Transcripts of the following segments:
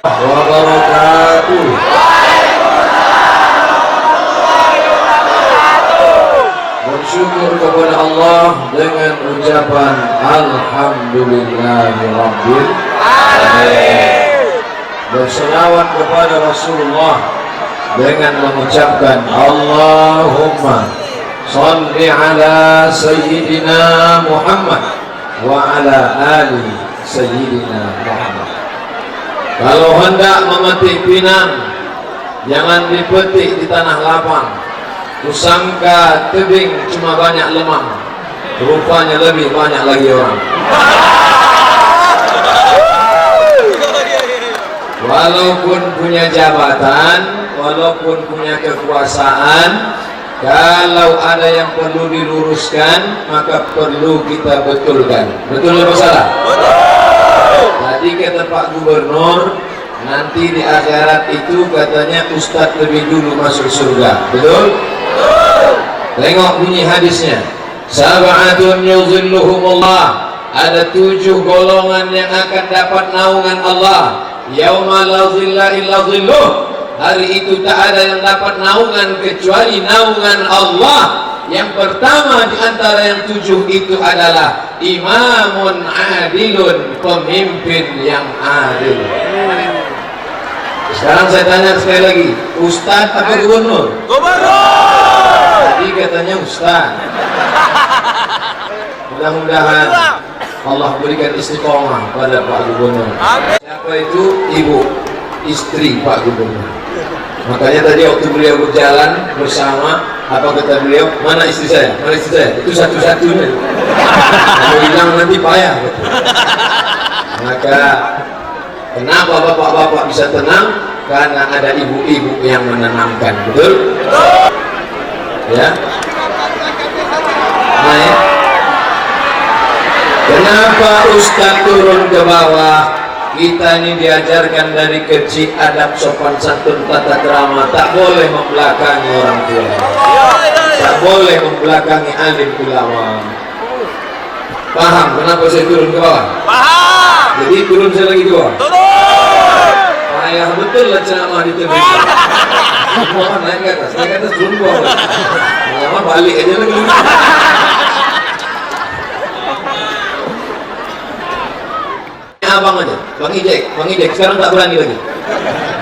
Wabarakatuh. Bersyukur kepada Allah dengan ucapan Alhamdulillahirabbil alamin. Berselawat kepada Rasulullah dengan mengucapkan Allahumma shalli ala Sayyidina Muhammad wa ala ali Sayyidina Muhammad. Kalau hendak memetik pinang, jangan dipetik di tanah lapang. Kusangka tebing cuma banyak lemang, rupanya lebih banyak lagi orang. Walaupun punya jabatan, walaupun punya kekuasaan, kalau ada yang perlu diluruskan, maka perlu kita betulkan. Betul atau salah? Tadi kata Pak Gubernur, nanti di akhirat itu katanya Ustadz lebih dulu masuk surga. Betul? Tengok bunyi hadisnya. Sab'atun yuzilluhumullah. Ada 7 golongan yang akan dapat naungan Allah. Yauma la zilla illa zilluh. Hari itu tak ada yang dapat naungan kecuali naungan Allah. Yang pertama di antara yang 7 itu adalah imamun adilun, pemimpin yang adil. Sekarang saya tanya sekali lagi, Ustadz atau Gubernur? Gubernur! Tadi katanya Ustadz. Mudah-mudahan Allah berikan istiqomah pada Pak Gubernur. Siapa itu? Ibu, istri Pak Gubernur. Makanya tadi waktu beliau berjalan bersama, apa kata beliau? Mana istri saya? Mana istri saya? Itu satu-satunya. Kalau hilang nanti payah. Maka kenapa bapak-bapak bisa tenang? Karena ada ibu-ibu yang menenangkan. Betul? Ya. Nah, ya. Kenapa Ustaz turun ke bawah? Kita ini diajarkan dari kecil adab sopan santun tata krama, tak boleh membelakangi orang tua, tak boleh membelakangi alim ulama. Paham kenapa saya turun ke bawah? Paham. Jadi turun saya lagi ke bawah. Turun. Payah betul lah ceramah di televisi. Mohon naik ke atas turun ke bawah. Lama balik aja lagi. Abang aja, Bang Ijek, sekarang tak berani lagi.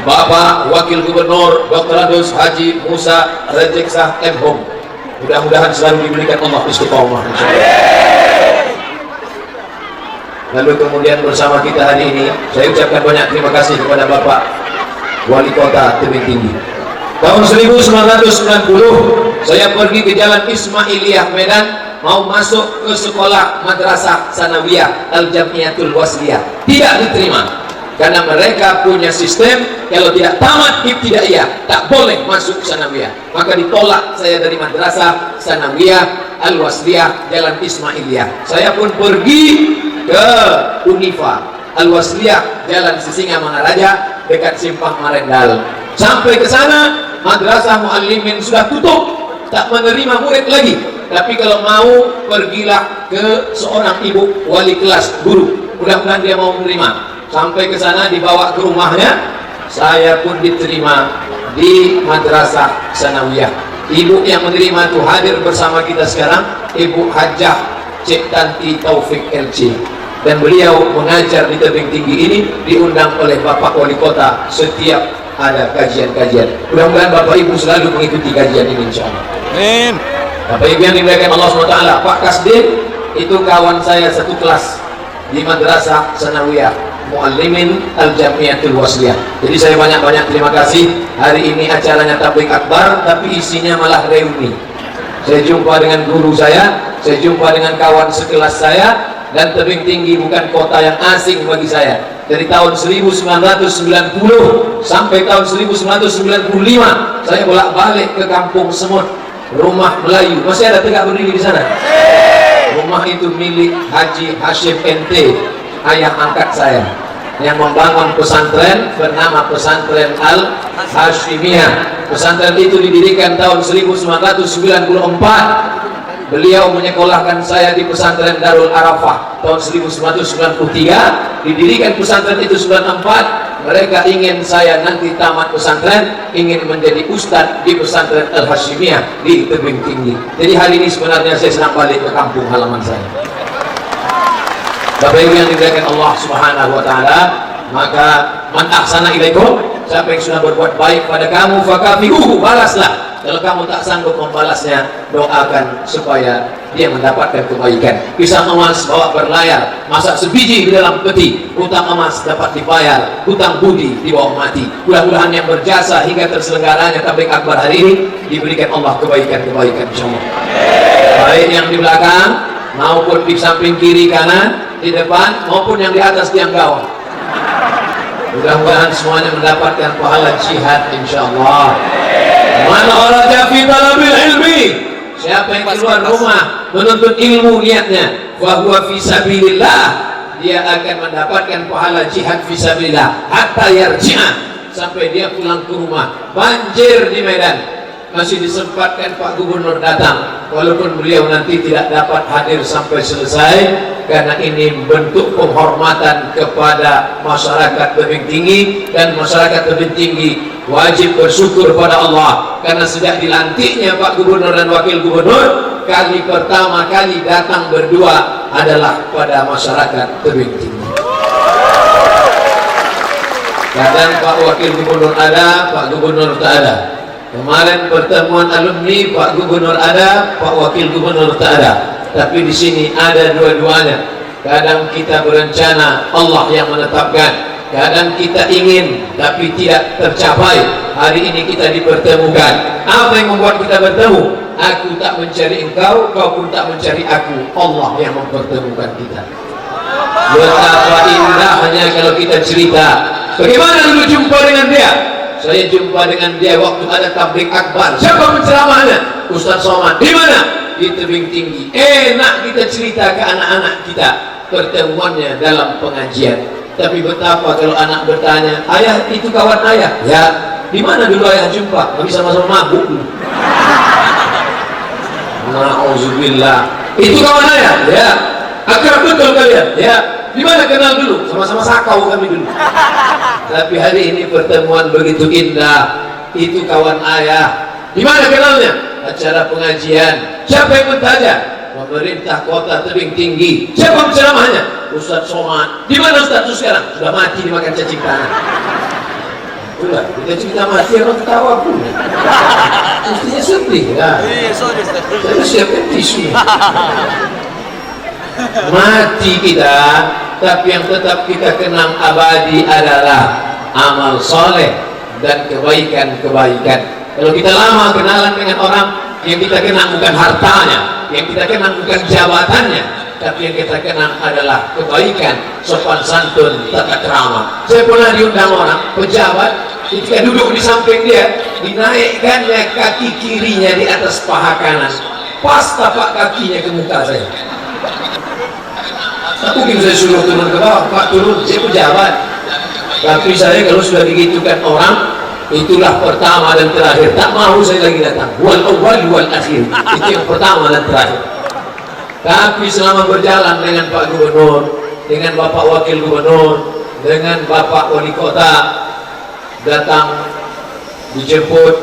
Bapak Wakil Gubernur Dr. Adus Haji Musa Rejeksah M. Hom, mudah-mudahan selalu diberikan Allah istiqomah. Lalu kemudian bersama kita hari ini, saya ucapkan banyak terima kasih kepada Bapak Wali Kota Tebing Tinggi. Tahun 1990 saya pergi ke Jalan Ismailiyah Medan, mau masuk ke sekolah Madrasah Sanawiyah Al-Jamiatul Wasliyah. Tidak diterima karena mereka punya sistem kalau tidak tamat ibtidaiyah tak boleh masuk Sanawiyah. Maka ditolak saya dari Madrasah Sanawiyah Al-Wasliyah Jalan Ismailiyah. Saya pun pergi ke Unifa Al-Wasliyah Jalan Sisingamangaraja dekat Simpang Marendal. Sampai ke sana Madrasah Muallimin sudah tutup, tak menerima murid lagi. Tapi kalau mau, pergilah ke seorang ibu wali kelas guru, mudah-mudahan dia mau menerima. Sampai ke sana, dibawa ke rumahnya, saya pun diterima di Madrasah Sanawiyah. Ibu yang menerima itu hadir bersama kita sekarang, Ibu Hajah Cik Tanti Taufik LC, dan beliau mengajar di Tebing Tinggi ini, diundang oleh Bapak Wali Kota setiap ada kajian-kajian. Mudah-mudahan Bapak Ibu selalu mengikuti kajian ini, insyaallah. Amin. Bapak Ibu yang dimuliakan Allah SWT, Pak Kasdim itu kawan saya satu kelas di Madrasah Sanawiyah Muallimin Al-Jamiatul Wasliyah. Jadi saya banyak-banyak terima kasih. Hari ini acaranya tabligh akbar, tapi isinya malah reuni. Saya jumpa dengan guru saya jumpa dengan kawan sekelas saya, dan Tebing Tinggi bukan kota yang asing bagi saya. Dari tahun 1990 sampai tahun 1995 saya bolak-balik ke Kampung Semut, rumah Melayu. Masih ada tegak berdiri di sana. Rumah itu milik Haji Hashim NT, ayah angkat saya, yang membangun pesantren bernama Pesantren Al-Hashimiyah. Pesantren itu didirikan tahun 1994. Beliau menyekolahkan saya di pesantren Darul Arafah tahun 1993, didirikan pesantren itu 94, mereka ingin saya nanti tamat pesantren, ingin menjadi ustadz di pesantren Al-Hashimiyah di Tebing Tinggi. Jadi hari ini sebenarnya saya sedang balik ke kampung halaman saya. Bapak Ibu yang dimuliakan Allah Subhanahu wa taala, maka man ahsana ilaikum, siapa yang sudah berbuat baik pada kamu, fakafi'uhu, balaslah. Kalau kamu tak sanggup membalasnya, doakan supaya dia mendapatkan kebaikan. Pisang emas bawa berlayar, masak sebiji di dalam peti, hutang emas dapat dibayar, hutang budi dibawa mati. Mudah-mudahan yang berjasa hingga terselenggaranya tabligh akbar hari ini diberikan Allah kebaikan-kebaikan insyaallah. Baik yang di belakang maupun di samping kiri kanan, di depan maupun yang di atas tiang gawang. Mudah-mudahan semuanya mendapatkan pahala jihad insyaallah. Man kharaja fi talabil ilmi, siapa yang keluar rumah menuntut ilmu niatnya, wa huwa fi sabilillah, dia akan mendapatkan pahala jihad fi sabilillah hatta yarji'a, sampai dia pulang ke rumah. Banjir di Medan, masih disempatkan Pak Gubernur datang, walaupun beliau nanti tidak dapat hadir sampai selesai, karena ini bentuk penghormatan kepada masyarakat Tebing Tinggi, dan masyarakat Tebing Tinggi wajib bersyukur pada Allah karena sejak dilantiknya Pak Gubernur dan Wakil Gubernur, kali pertama kali datang berdua adalah pada masyarakat Tebing Tinggi. Kadang Pak Wakil Gubernur ada, Pak Gubernur tak ada. Kemarin pertemuan alumni, Pak Gubernur ada, Pak Wakil Gubernur tak ada. Tapi di sini ada dua-duanya. Kadang kita berencana, Allah yang menetapkan. Kadang kita ingin tapi tidak tercapai. Hari ini kita dipertemukan. Apa yang membuat kita bertemu? Aku tak mencari engkau, kau pun tak mencari aku. Allah yang mempertemukan kita. Betapa indahnya kalau kita cerita. Bagaimana dulu jumpa dengan dia? Saya jumpa dengan dia waktu ada tabligh akbar. Siapa penceramahnya? Ustaz Somad. Di mana? Di Tebing Tinggi. Enak kita cerita ke anak-anak kita pertemuannya dalam pengajian. Tapi betapa kalau anak bertanya, ayah itu kawan ayah? Ya. Di mana dulu ayah jumpa? Kami sama-sama mabuk dulu. Na'udzubillah. Itu kawan ayah? Ya. Akrab betul kalian? Ya. Di mana kenal dulu? Sama-sama sakau kami dulu. Tapi hari ini pertemuan begitu indah. Itu kawan ayah. Di mana kenalnya? Acara pengajian. Siapa yang bertanya? Pemerintah Kota Tebing Tinggi. Siapa penceramahnya? Ustaz Somad. Di mana Ustaz itu sekarang? Sudah mati dimakan cacing tanah. Udah, kita cerita mati orang ketawa pun. Mestinya sedih ya. Saya siapkan tisu. Mati kita, tapi yang tetap kita kenang abadi adalah amal soleh dan kebaikan-kebaikan. Kalau kita lama kenalan dengan orang, yang kita kenang bukan hartanya, yang kita kenang bukan jabatannya, tapi yang kita kenang adalah kebaikan, sopan santun, tata krama. Saya pernah diundang orang pejabat, ketika duduk di samping dia, dinaikkannya kaki kirinya di atas paha kanan, pas tapak kakinya ke muka saya. Mungkin saya suruh turun ke bawah, Pak turun, saya pejabat. Tapi saya kalau sudah digitukan orang, itulah pertama dan terakhir. Tak mau saya lagi datang. Wal awwal wal akhir. Itu yang pertama dan terakhir. Tapi selama berjalan dengan Pak Gubernur, dengan Bapak Wakil Gubernur, dengan Bapak Wali Kota, datang, dijemput,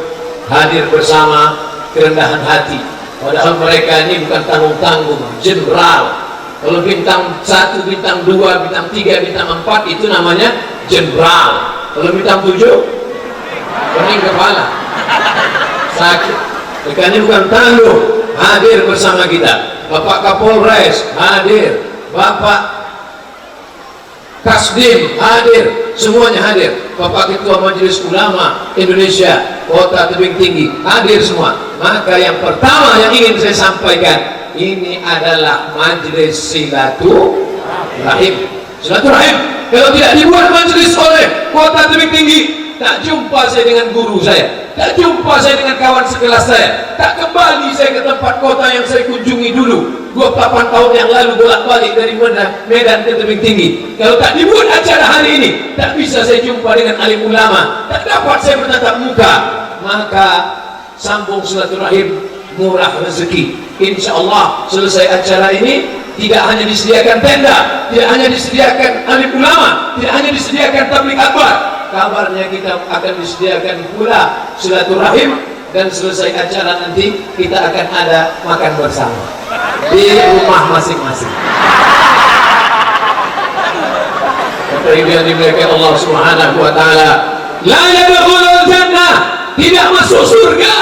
hadir bersama, kerendahan hati. Padahal mereka ini bukan tanggung-tanggung, jenderal. Kalau bintang 1, bintang 2, bintang 3, bintang 4 itu namanya jenderal. Kalau bintang 7 pening kepala, sakit. Mereka ini bukan tanggung, hadir bersama kita. Bapak Kapolres hadir, Bapak Kasdim hadir, semuanya hadir. Bapak Ketua Majelis Ulama Indonesia Kota Tebing Tinggi hadir semua. Maka yang pertama yang ingin saya sampaikan, ini adalah majelis silaturahim. Silaturahim. Kalau tidak dibuat majelis oleh Kota Tebing Tinggi, tak jumpa saya dengan guru saya, tak jumpa saya dengan kawan sekelas saya, tak kembali saya ke tempat kota yang saya kunjungi dulu 28 tahun yang lalu bolak-balik dari Medan ke Tebing Tinggi. Kalau tak dibuat acara hari ini, tak bisa saya jumpa dengan alim ulama, tak dapat saya bertatap muka. Maka sambung silaturahim, murah rezeki. Insya Allah selesai acara ini, tidak hanya disediakan tenda, tidak hanya disediakan alim ulama, tidak hanya disediakan tabligh akbar, kabarnya kita akan disediakan pula silaturahim, dan selesai acara nanti kita akan ada makan bersama di rumah masing-masing. Bapak Ibu yang dimuliakan Allah Subhanahu wa taala, la yadkhulul jannah, tidak masuk surga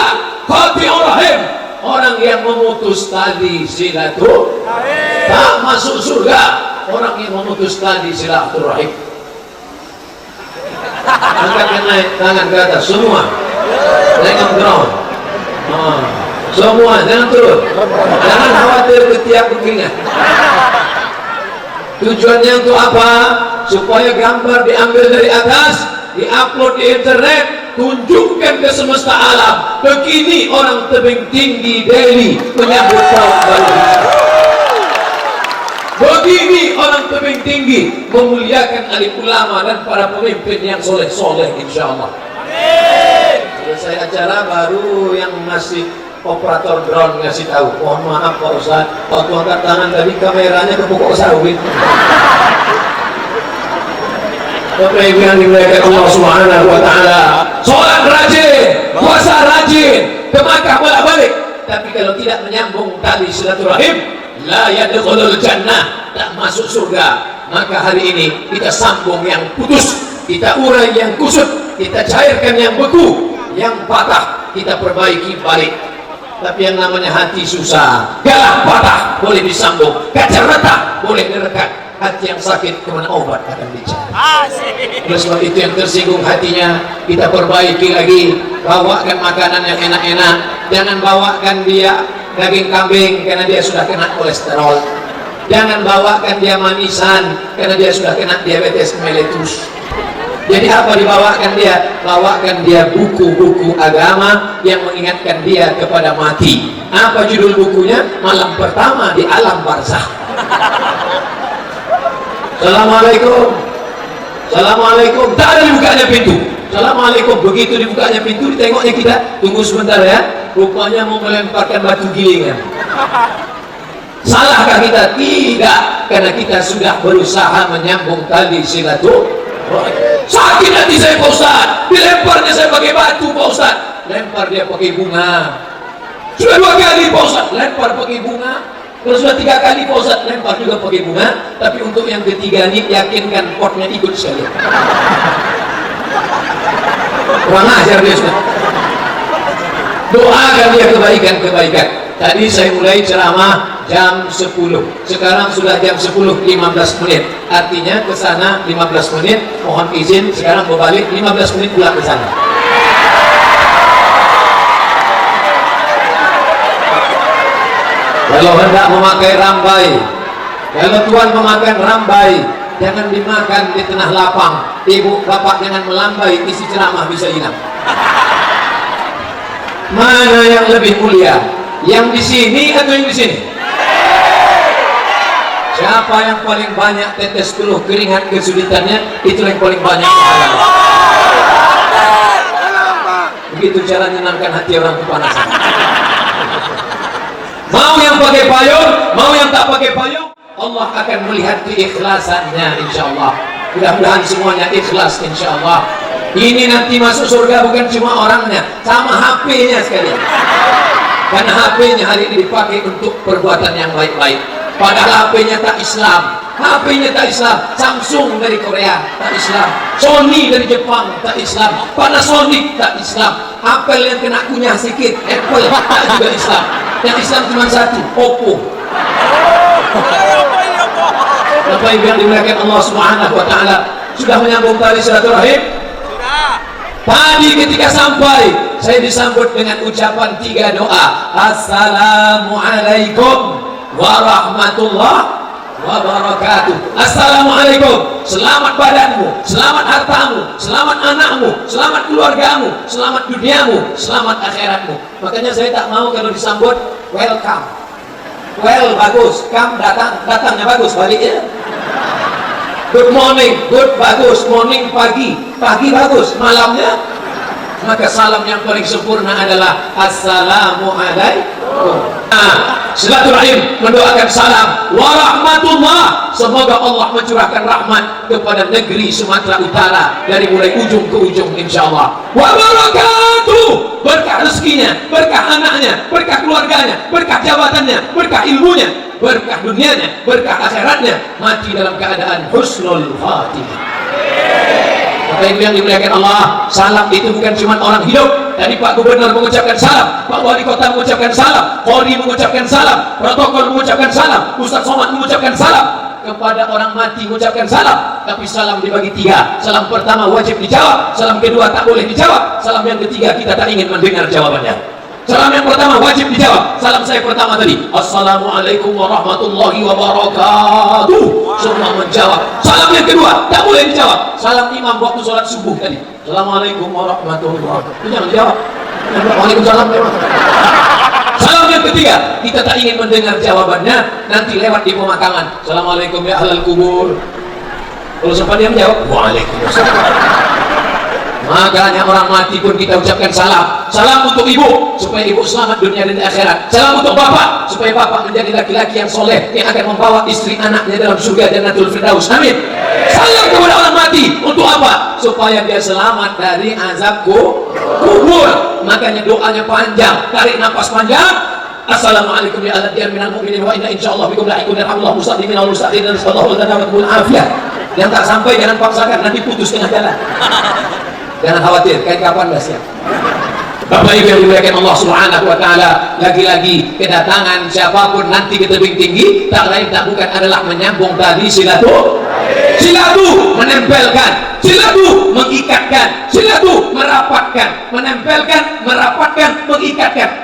qati'ur rahim, orang yang memutus tali silaturahim. Tak masuk surga orang yang memutus tali silaturahim. Angkatkan naik tangan ke atas semua, jangan ground. Semua jangan turun, jangan khawatir ketiak keringat. Tujuannya untuk apa? Supaya gambar diambil dari atas, diupload di internet, tunjukkan ke semesta alam, begini orang tebing tinggi Delhi menyambut tahun baru. Begini orang tebing tinggi memuliakan alim ulama dan para pemimpin yang soleh-soleh, insyaallah. Selesai acara baru yang masih operator drone ngasih tahu, mohon maaf Pak Ustaz, waktu angkat tangan tadi kameranya ke pokok sawit. Bapak Ibu yang dimuliakan Allah Subhanahu wa taala, sholat rajin, puasa rajin, ke Makkah bolak-balik, tapi kalau tidak menyambung tali silaturahim, la yadkhulul jannah, tak masuk surga. Maka hari ini kita sambung yang putus, kita urai yang kusut, kita cairkan yang beku, yang patah kita perbaiki balik. Tapi yang namanya hati susah, galah patah boleh disambung, kaca retak boleh direkat. Hati yang sakit kemana obat akan dicari. Oleh sebab itu yang tersinggung hatinya kita perbaiki lagi, bawakan makanan yang enak-enak, jangan bawakan dia daging kambing karena dia sudah kena kolesterol, jangan bawakan dia manisan karena dia sudah kena diabetes mellitus. Jadi apa dibawakan dia? Bawakan dia buku-buku agama yang mengingatkan dia kepada mati. Apa judul bukunya? Malam pertama di alam barzakh. Assalamualaikum, assalamualaikum, tak ada dibukanya pintu. Assalamualaikum, begitu dibukanya pintu, ditengoknya kita, tunggu sebentar ya, rupanya mau melemparkan batu gilingan. Salahkah kita? Tidak, karena kita sudah berusaha menyambung tali silaturahim. Sakit hati saya Pak Ustaz, dilemparnya saya pakai batu Pak Ustaz, lempar dia pakai bunga. Sudah 2 kali Pak Ustaz, lempar pakai bunga. Kalau sudah 3 kali Pak Ustaz, lempar juga pakai bunga. Tapi untuk yang ketiga ini, yakinkan potnya ikut sekali. Kurang ajar dia sudah. Doakan dia kebaikan-kebaikan. Tadi saya mulai ceramah jam 10, sekarang sudah jam 10:15 menit. Artinya ke sana 15 menit, mohon izin sekarang berbalik 15 menit pulang ke sana. Kalau hendak memakai rambai, kalau tuan memakan rambai, jangan dimakan di tengah lapang. Ibu bapak jangan melambai, isi ceramah bisa hilang. Mana yang lebih mulia? Yang di sini atau yang di sini? Siapa yang paling banyak tetes keluh keringat kesulitannya, itu yang paling banyak pahala. Begitu cara menyenangkan hati orang kepanasan. Mau yang pakai payung, mau yang tak pakai payung, Allah akan melihat keikhlasannya, insyaallah. Mudah-mudahan semuanya ikhlas, insyaallah. Ini nanti masuk surga bukan cuma orangnya, sama HP-nya sekalian. Karena HP-nya hari ini dipakai untuk perbuatan yang baik-baik. Padahal HP-nya tak Islam, HP-nya tak Islam. Samsung dari Korea tak Islam, Sony dari Jepang tak Islam, Panasonic tak Islam. Apple yang kena kunyah sedikit, Apple tak juga Islam. Yang Islam cuma satu, Oppo. Bapak Ibu yang dimuliakan Allah Subhanahu wa taala, sudah menyambung tali silaturahim? Sudah. Tadi ketika sampai, saya disambut dengan ucapan 3 doa. Assalamualaikum warahmatullahi wabarakatuh. Assalamualaikum, selamat badanmu, selamat hartamu, selamat anakmu, selamat keluargamu, selamat duniamu, selamat akhiratmu. Makanya saya tak mau kalau disambut welcome. Well bagus, come datang, datangnya bagus, baliknya. Good morning, good bagus, morning pagi, pagi bagus, malamnya maka salam yang paling sempurna adalah Assalamualaikum. Silaturahim mendoakan salam warahmatullah, semoga Allah mencurahkan rahmat kepada negeri Sumatera Utara dari mulai ujung ke ujung insyaallah. Wabarakatuh, berkah rezekinya, berkah anaknya, berkah keluarganya, berkah jabatannya, berkah ilmunya, berkah dunianya, berkah akhiratnya, mati dalam keadaan husnul khatimah. Bapak Ibu yang dimuliakan Allah, salam itu bukan cuma orang hidup. Tadi Pak Gubernur mengucapkan salam, Pak Wali Kota mengucapkan salam, Polri mengucapkan salam, protokol mengucapkan salam, Ustaz Somad mengucapkan salam, kepada orang mati mengucapkan salam. Tapi salam dibagi tiga. Salam pertama wajib dijawab, salam kedua tak boleh dijawab, salam yang ketiga kita tak ingin mendengar jawabannya. Salam yang pertama wajib dijawab. Salam saya pertama tadi, Assalamualaikum warahmatullahi wabarakatuh. Semua menjawab. Salam yang kedua tak boleh dijawab. Salam imam waktu sholat subuh tadi, Assalamualaikum warahmatullahi wabarakatuh. Itu jangan dijawab. Waalaikumsalam. Salam yang ketiga kita tak ingin mendengar jawabannya, nanti lewat di pemakaman. Assalamualaikum ya ahlal kubur. Kalau sempat dia menjawab Waalaikumsalam. Makanya orang mati pun kita ucapkan salam. Salam untuk ibu supaya ibu selamat dunia dan akhirat. Salam untuk bapak supaya bapak menjadi laki-laki yang soleh yang akan membawa istri anaknya dalam surga Jannatul Firdaus. Amin. Salam kepada orang mati untuk apa? Supaya dia selamat dari azab kubur. Makanya doanya panjang, tarik nafas panjang. Assalamualaikum ya ala diyar minal mu'minin wa inna insyaallah bikum lahiqun dan Allah mustaqim minal mustaqim dan sallallahu alaihi wa sallam. Yang tak sampai jangan paksakan, nanti putus tengah jalan. Jangan khawatir, kayak kapan dah siap. Bapak Ibu yang dimuliakan Allah Subhanahu wa taala, lagi-lagi kedatangan siapapun nanti ke tebing tinggi tak lain tak bukan adalah menyambung tadi silatu menempelkan, silatu mengikatkan, silatu merapatkan, menempelkan, merapatkan, mengikatkan.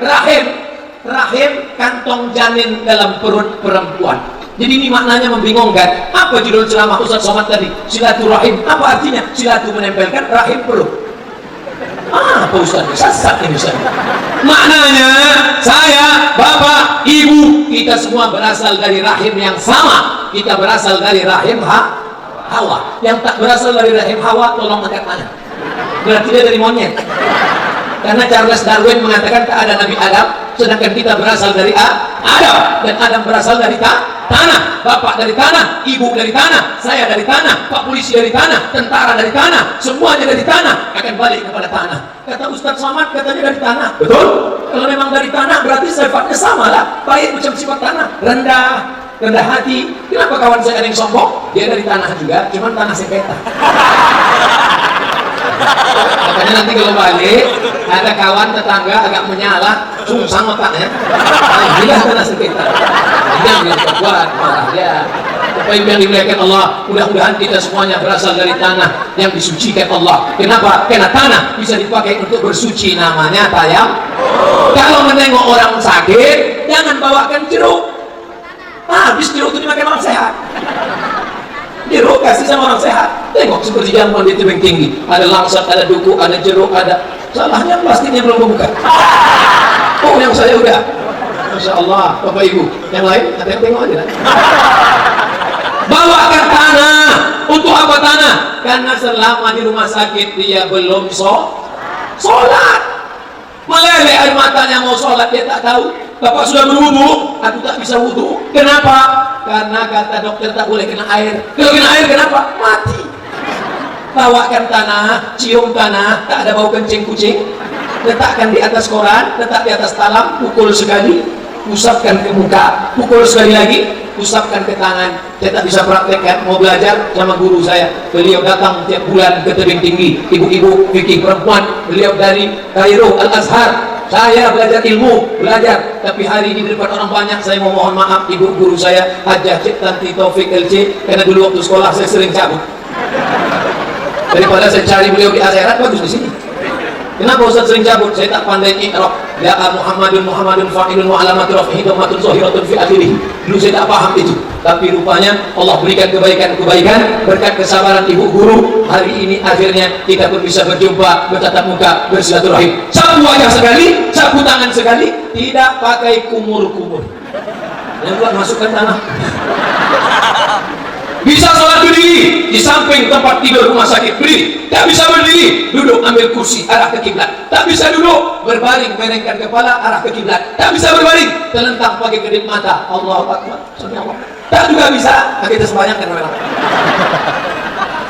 Rahim kantong janin dalam perut perempuan. Jadi ini maknanya membingungkan. Apa judul ceramah Ustaz Somad tadi? Silaturahim. Apa artinya? Silatu menempelkan, rahim perut. Apa Ustaz? Sesat ini Ustaz. Maknanya saya, bapak, ibu, kita semua berasal dari rahim yang sama. Kita berasal dari rahim Hawa. Yang tak berasal dari rahim Hawa, tolong angkat tangan. Berarti dia dari monyet. Karena Charles Darwin mengatakan tak ada Nabi Adam, sedangkan kita berasal dari Adam, dan Adam berasal dari tanah. Bapak dari tanah, ibu dari tanah, saya dari tanah, Pak Polisi dari tanah, tentara dari tanah, semuanya dari tanah, akan balik kepada tanah. Kata Ustaz Somad katanya dari tanah. Betul? Kalau memang dari tanah berarti sifatnya sama lah. Baik macam sifat tanah, rendah hati. Kenapa kawan saya ada yang sombong? Dia dari tanah juga, cuman tanah sengketa. Makanya nanti kalau balik ada kawan tetangga agak menyala, sungsang otaknya. Gila tanah sengketa. Yang kuat marah dia. Bapak Ibu yang dimuliakan Allah, mudah-mudahan kita semuanya berasal dari tanah yang disucikan Allah. Kenapa? Karena tanah bisa dipakai untuk bersuci, namanya tayam. Kalau menengok orang sakit, jangan bawakan jeruk. Habis jeruk itu dimakan orang sehat. Jeruk kasih sama orang sehat. Tengok seperti jamuan di tebing tinggi, ada langsat, ada duku, ada jeruk, ada. Salahnya plastiknya belum membuka. Oh, yang saya udah. Masya Allah, Bapak Ibu. Yang lain ada yang tengok aja. Bawakan tanah. Untuk apa tanah? Karena selama di rumah sakit dia belum sholat. Meleleh air matanya mau sholat dia tak tahu. Bapak sudah berwudu, aku tak bisa wudu. Kenapa? Karena kata dokter tak boleh kena air. Kalau kena air kenapa? Mati. Bawakan tanah, cium tanah, tak ada bau kencing kucing. Letakkan di atas koran, letak di atas talam, pukul sekali, usapkan ke muka, pukul sekali lagi, usapkan ke tangan. Saya tak bisa praktekkan, mau belajar sama guru saya. Beliau datang tiap bulan ke tebing tinggi, ibu-ibu fikih perempuan. Beliau dari Kairo Al-Azhar. Saya belajar ilmu, tapi hari ini di depan orang banyak saya mau mohon maaf ibu guru saya Hajah Cik Tanti Taufik LC, karena dulu waktu sekolah saya sering cabut. Daripada saya cari beliau di akhirat, bagus di sini. Kenapa Ustaz sering cabut? Saya tak pandai iqra. Ya Muhammadun fa'ilun wa alamatu rafihi dhammatun zahiratun fi akhirih. Dulu saya tak paham itu. Tapi rupanya Allah berikan kebaikan-kebaikan berkat kesabaran ibu guru. Hari ini akhirnya kita pun bisa berjumpa, bertatap muka, bersilaturahim. Sapu wajah sekali, sapu tangan sekali, tidak pakai kumur-kumur. Yang buat masukkan tanah. Bisa sholat berdiri di samping tempat tidur rumah sakit, berdiri. Tak bisa berdiri, duduk ambil kursi arah ke kiblat. Tak bisa duduk, berbaring miringkan kepala arah ke kiblat. Tak bisa berbaring, terlentang pakai kedip mata. Allahu Akbar. Tak juga bisa. Nah, kita sembahyangkan memang.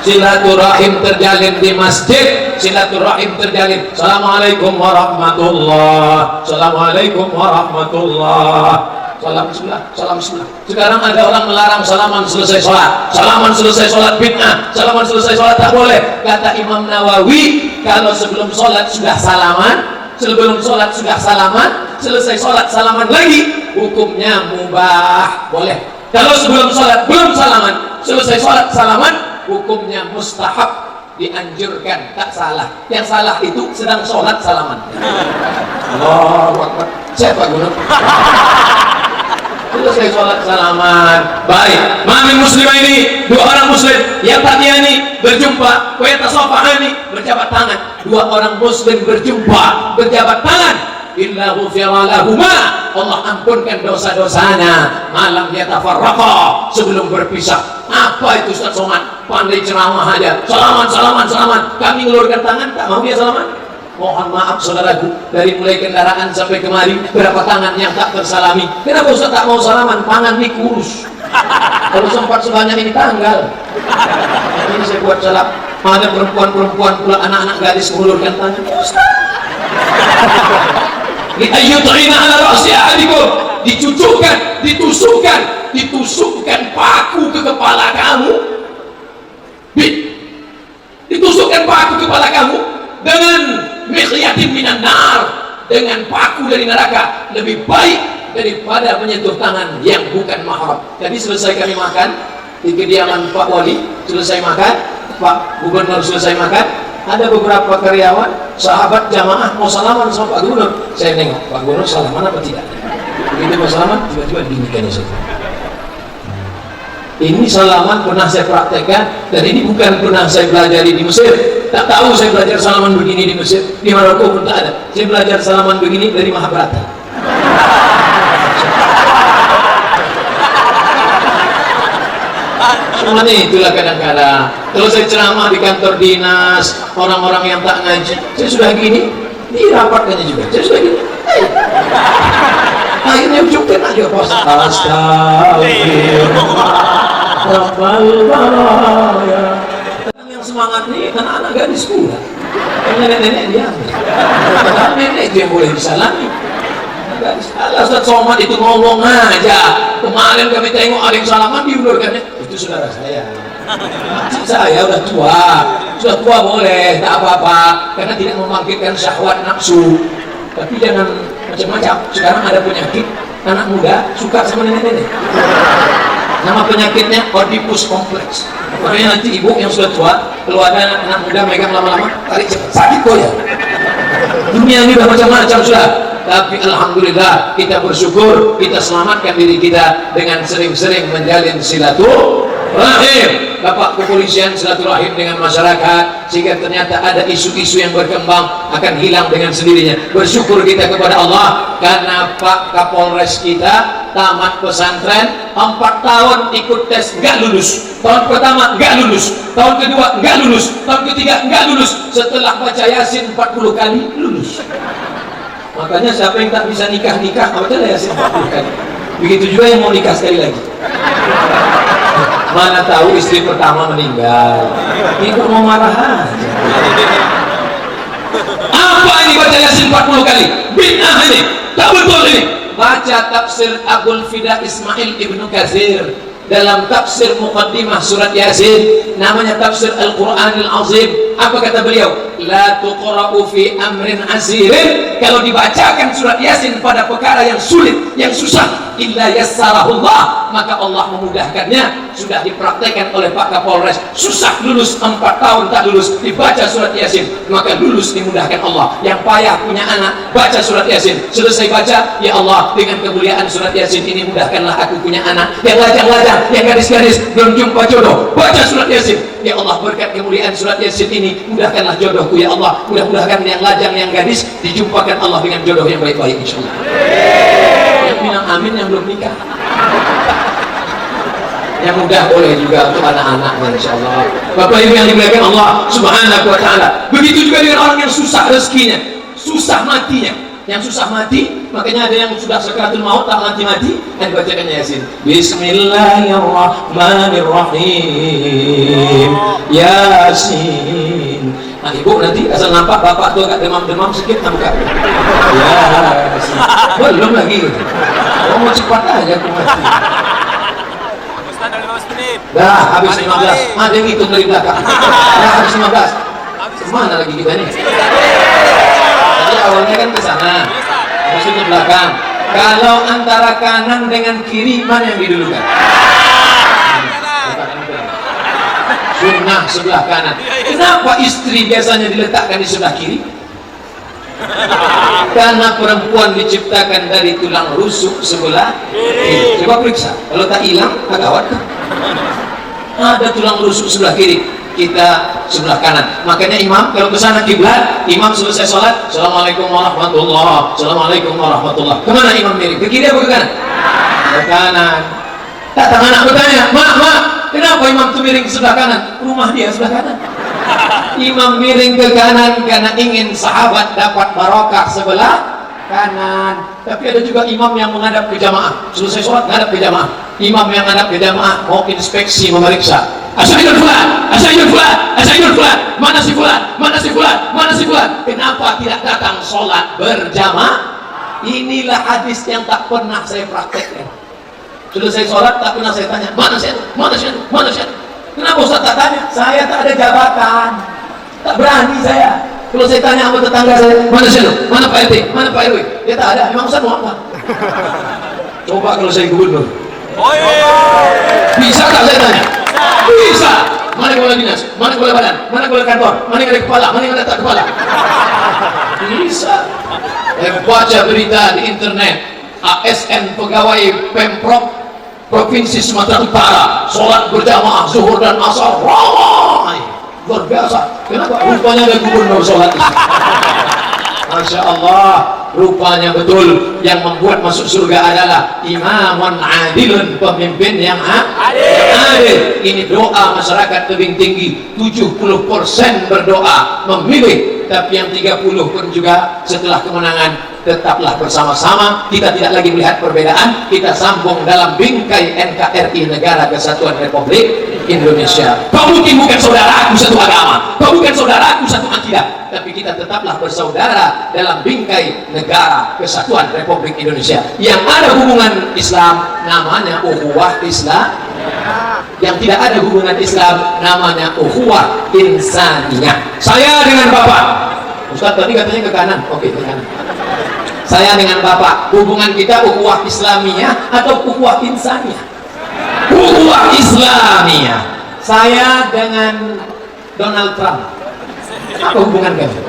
Silaturahim terjalin di masjid, silaturahim terjalin. Assalamualaikum warahmatullah, assalamualaikum warahmatullah. Salam bismillah, salam bismillah. Sekarang ada orang melarang salaman selesai sholat. Salaman selesai sholat bid'ah, salaman selesai sholat tak boleh. Kata Imam Nawawi, kalau sebelum sholat sudah salaman, sebelum sholat sudah salaman, selesai sholat salaman lagi, hukumnya mubah, boleh. Kalau sebelum sholat belum salaman, selesai sholat salaman, hukumnya mustahab, dianjurkan, tak salah. Yang salah itu sedang sholat salaman. Allahu Akbar. Siapa guna? Selesai sholat salaman. Baik, mamin muslimah ini, dua orang muslim yang tadiani berjumpa, wayatasafahani, berjabat tangan. Dua orang muslim berjumpa, berjabat tangan. Illa ghufira lahuma, Allah ampunkan dosa-dosanya. Malam yatafarraqa, sebelum berpisah. Apa itu Ustaz Somad? Pandai ceramah aja. Salaman, salaman, salaman. Kami ngelurkan tangan, tak mau dia salaman. Mohon maaf saudaraku, dari mulai kendaraan sampai kemari, berapa tangan yang tak tersalami. Kenapa Ustaz tak mau salaman? Tangan ini kurus. Kalau sempat sebanyak ini tanggal. Ini saya buat salah. Ada perempuan-perempuan pula, anak-anak gadis mengulurkan tangan. Liayyutrina ala ra'si ahadikum, dicucukkan, ditusukkan paku ke kepala kamu. Ditusukkan paku ke kepala kamu dengan mikhyatin minan nar, dengan paku dari neraka, lebih baik daripada menyentuh tangan yang bukan mahram. Jadi selesai kami makan di kediaman Pak Wali, selesai makan, Pak Gubernur selesai makan, ada beberapa karyawan, sahabat jamaah mau salaman sama Pak Gubernur. Saya nengok, Pak Gubernur salaman apa tidak? Begitu mau salaman, tiba-tiba dimikiannya saya. Ini salaman pernah saya praktekkan, dan ini bukan pernah saya pelajari di Mesir. Tak tahu saya belajar salaman begini di Mesir, di Maroko pun tak ada. Saya belajar salaman begini dari Mahabharata. Cuman itulah kadang-kadang kalau saya ceramah di kantor dinas, orang-orang yang tak ngaji, saya sudah gini, dirapatkannya juga, saya sudah gini, akhirnya ucapkan aja pas astagfirullah rabbal baraya. Yang semangat nih anak-anak gadis pula, nenek-nenek dia, nenek itu yang boleh disalami. Alah Ustaz Somad itu ngomong aja. Kemarin kami tengok ada yang salaman diundurkannya. Itu saudara saya. Saya udah tua boleh, tak apa-apa, karena tidak membangkitkan syahwat nafsu. Tapi jangan macam-macam. Sekarang ada penyakit anak muda suka sama nenek-nenek. Nama penyakitnya Oedipus kompleks. Makanya nanti ibu yang sudah tua, kalau ada anak muda megang lama-lama, tarik cepat, sakit kok ya. Dunia ini udah macam-macam sudah. Tapi alhamdulillah kita bersyukur, kita selamatkan diri kita dengan sering-sering menjalin silaturahim. Bapak kepolisian silaturahim dengan masyarakat, sehingga ternyata ada isu-isu yang berkembang akan hilang dengan sendirinya. Bersyukur kita kepada Allah karena Pak Kapolres kita tamat pesantren 4 tahun ikut tes nggak lulus. Tahun pertama nggak lulus, tahun kedua nggak lulus, tahun ketiga nggak lulus. Setelah baca Yasin 40 kali lulus. Makanya siapa yang tak bisa nikah baca Yasin 40 kali. Begitu juga yang mau nikah sekali lagi. Mana tahu istri pertama meninggal, itu mau marah aja. Apa ini baca Yasin 40 kali? Bid'ah ini, tak betul ini. Baca tafsir Abdul Fida Ismail Ibnu Katsir dalam tafsir muqaddimah surat Yasin, namanya tafsir Al-Quranil Azim. Apa kata beliau? La tuqra'u fi amrin asirin, kalau dibacakan surat Yasin pada perkara yang sulit, yang susah, illa yassarahullah, maka Allah memudahkannya. Sudah dipraktekkan oleh Pak Kapolres, susah lulus 4 tahun tak lulus, dibaca surat Yasin maka lulus, dimudahkan Allah. Yang payah punya anak, baca surat Yasin, selesai baca, ya Allah dengan kemuliaan surat Yasin ini mudahkanlah aku punya anak. Yang lajang-lajang, yang gadis-gadis belum jumpa jodoh, baca surat Yasin, ya Allah berkat kemuliaan surat Yasin ini mudahkanlah jodohku ya Allah. Mudah-mudahan yang lajang, yang gadis dijumpakan Allah dengan jodoh yang baik-baik insyaallah. Yang bilang amin yang belum nikah. Yang mudah boleh juga untuk anak-anaknya, insyaallah. Bapak Ibu yang dimuliakan Allah Subhanahu wa taala. Begitu juga dengan orang yang susah rezekinya, susah matinya. Yang susah mati, makanya ada yang sudah sakaratul maut tak mati-mati, dan bacakan Yasin. Bismillahirrahmanirrahim. Yasin. Nah, ibu nanti asal nampak bapak tuh agak demam-demam sedikit nampak. Yasin. Belum lagi. Oh, mau cepat aja aku mati. Dah habis 15. Ada yang hitung dari belakang. Dah habis 15. Mana lagi kita nih? Tadi awalnya kan ke sana. Maksudnya belakang. Kalau antara kanan dengan kiri mana yang didulukan? Sunnah sebelah kanan. Kenapa istri biasanya diletakkan di sebelah kiri? Karena perempuan diciptakan dari tulang rusuk sebelah kiri. Coba periksa, kalau tak hilang agak kan? Ada tulang rusuk sebelah kiri, kita sebelah kanan. Makanya imam kalau ke sana kiblat, imam selesai sholat, assalamualaikum warahmatullah, assalamualaikum warahmatullah. Kemana imam miring? Ke kiri apa ke kanan? Ke kanan. Datang anak bertanya, mak, kenapa imam itu miring ke sebelah kanan? Rumah dia sebelah kanan. Imam miring ke kanan karena ingin sahabat dapat barokah sebelah kanan. Tapi ada juga imam yang menghadap ke jamaah. Selesai sholat menghadap ke jamaah. Imam yang menghadap ke jamaah mau inspeksi, memeriksa. Asyhadul fulan, asyhadul fulan, asyhadul fulan. Mana si fulan? Mana si fulan? Mana si fulan? Kenapa tidak datang sholat berjamaah? Inilah hadis yang tak pernah saya praktekkan. Selesai sholat tak pernah saya tanya, mana saya? Mana saya? Mana saya? Kenapa Ustaz tak tanya? Saya tak ada jabatan, tak berani saya. Kalau saya tanya sama tetangga saya, mana saya? Mana Pak RT? Mana Pak RW? Dia tak ada. Emang Ustaz mau apa? Coba kalau saya gubernur. Bisa tak saya tanya? Bisa. Mana kepala dinas? Mana kepala badan? Mana kepala kantor? Mana yang ada kepala? Mana yang ada tak kepala? Bisa. Baca berita di internet, ASN pegawai Pemprov Provinsi Sumatera Utara sholat berjamaah zuhur dan asar ramai, luar biasa. Kenapa? Rupanya ada gubernur sholat. Masya Allah, rupanya betul yang membuat masuk surga adalah imamun adilun, pemimpin yang adil. Ini doa masyarakat tebing tinggi, 70% berdoa memilih, tapi yang 30 pun juga setelah kemenangan tetaplah bersama-sama. Kita tidak lagi melihat perbedaan, kita sambung dalam bingkai NKRI, Negara Kesatuan Republik Indonesia. Kau mungkin bukan saudaraku satu agama, kau bukan saudaraku satu akidah, tapi kita tetaplah bersaudara dalam bingkai Negara Kesatuan Republik Indonesia. Yang ada hubungan Islam namanya ukhuwah Islam, yang tidak ada hubungan Islam namanya ukhuwah insaniyah. Saya dengan Bapak Ustaz tadi katanya ke kanan, oke ke kanan. Saya dengan Bapak, hubungan kita ukhuwah Islamiyah atau ukhuwah insaniyah? Ukhuwah Islamiyah. Saya dengan Donald Trump, apa hubungan kami?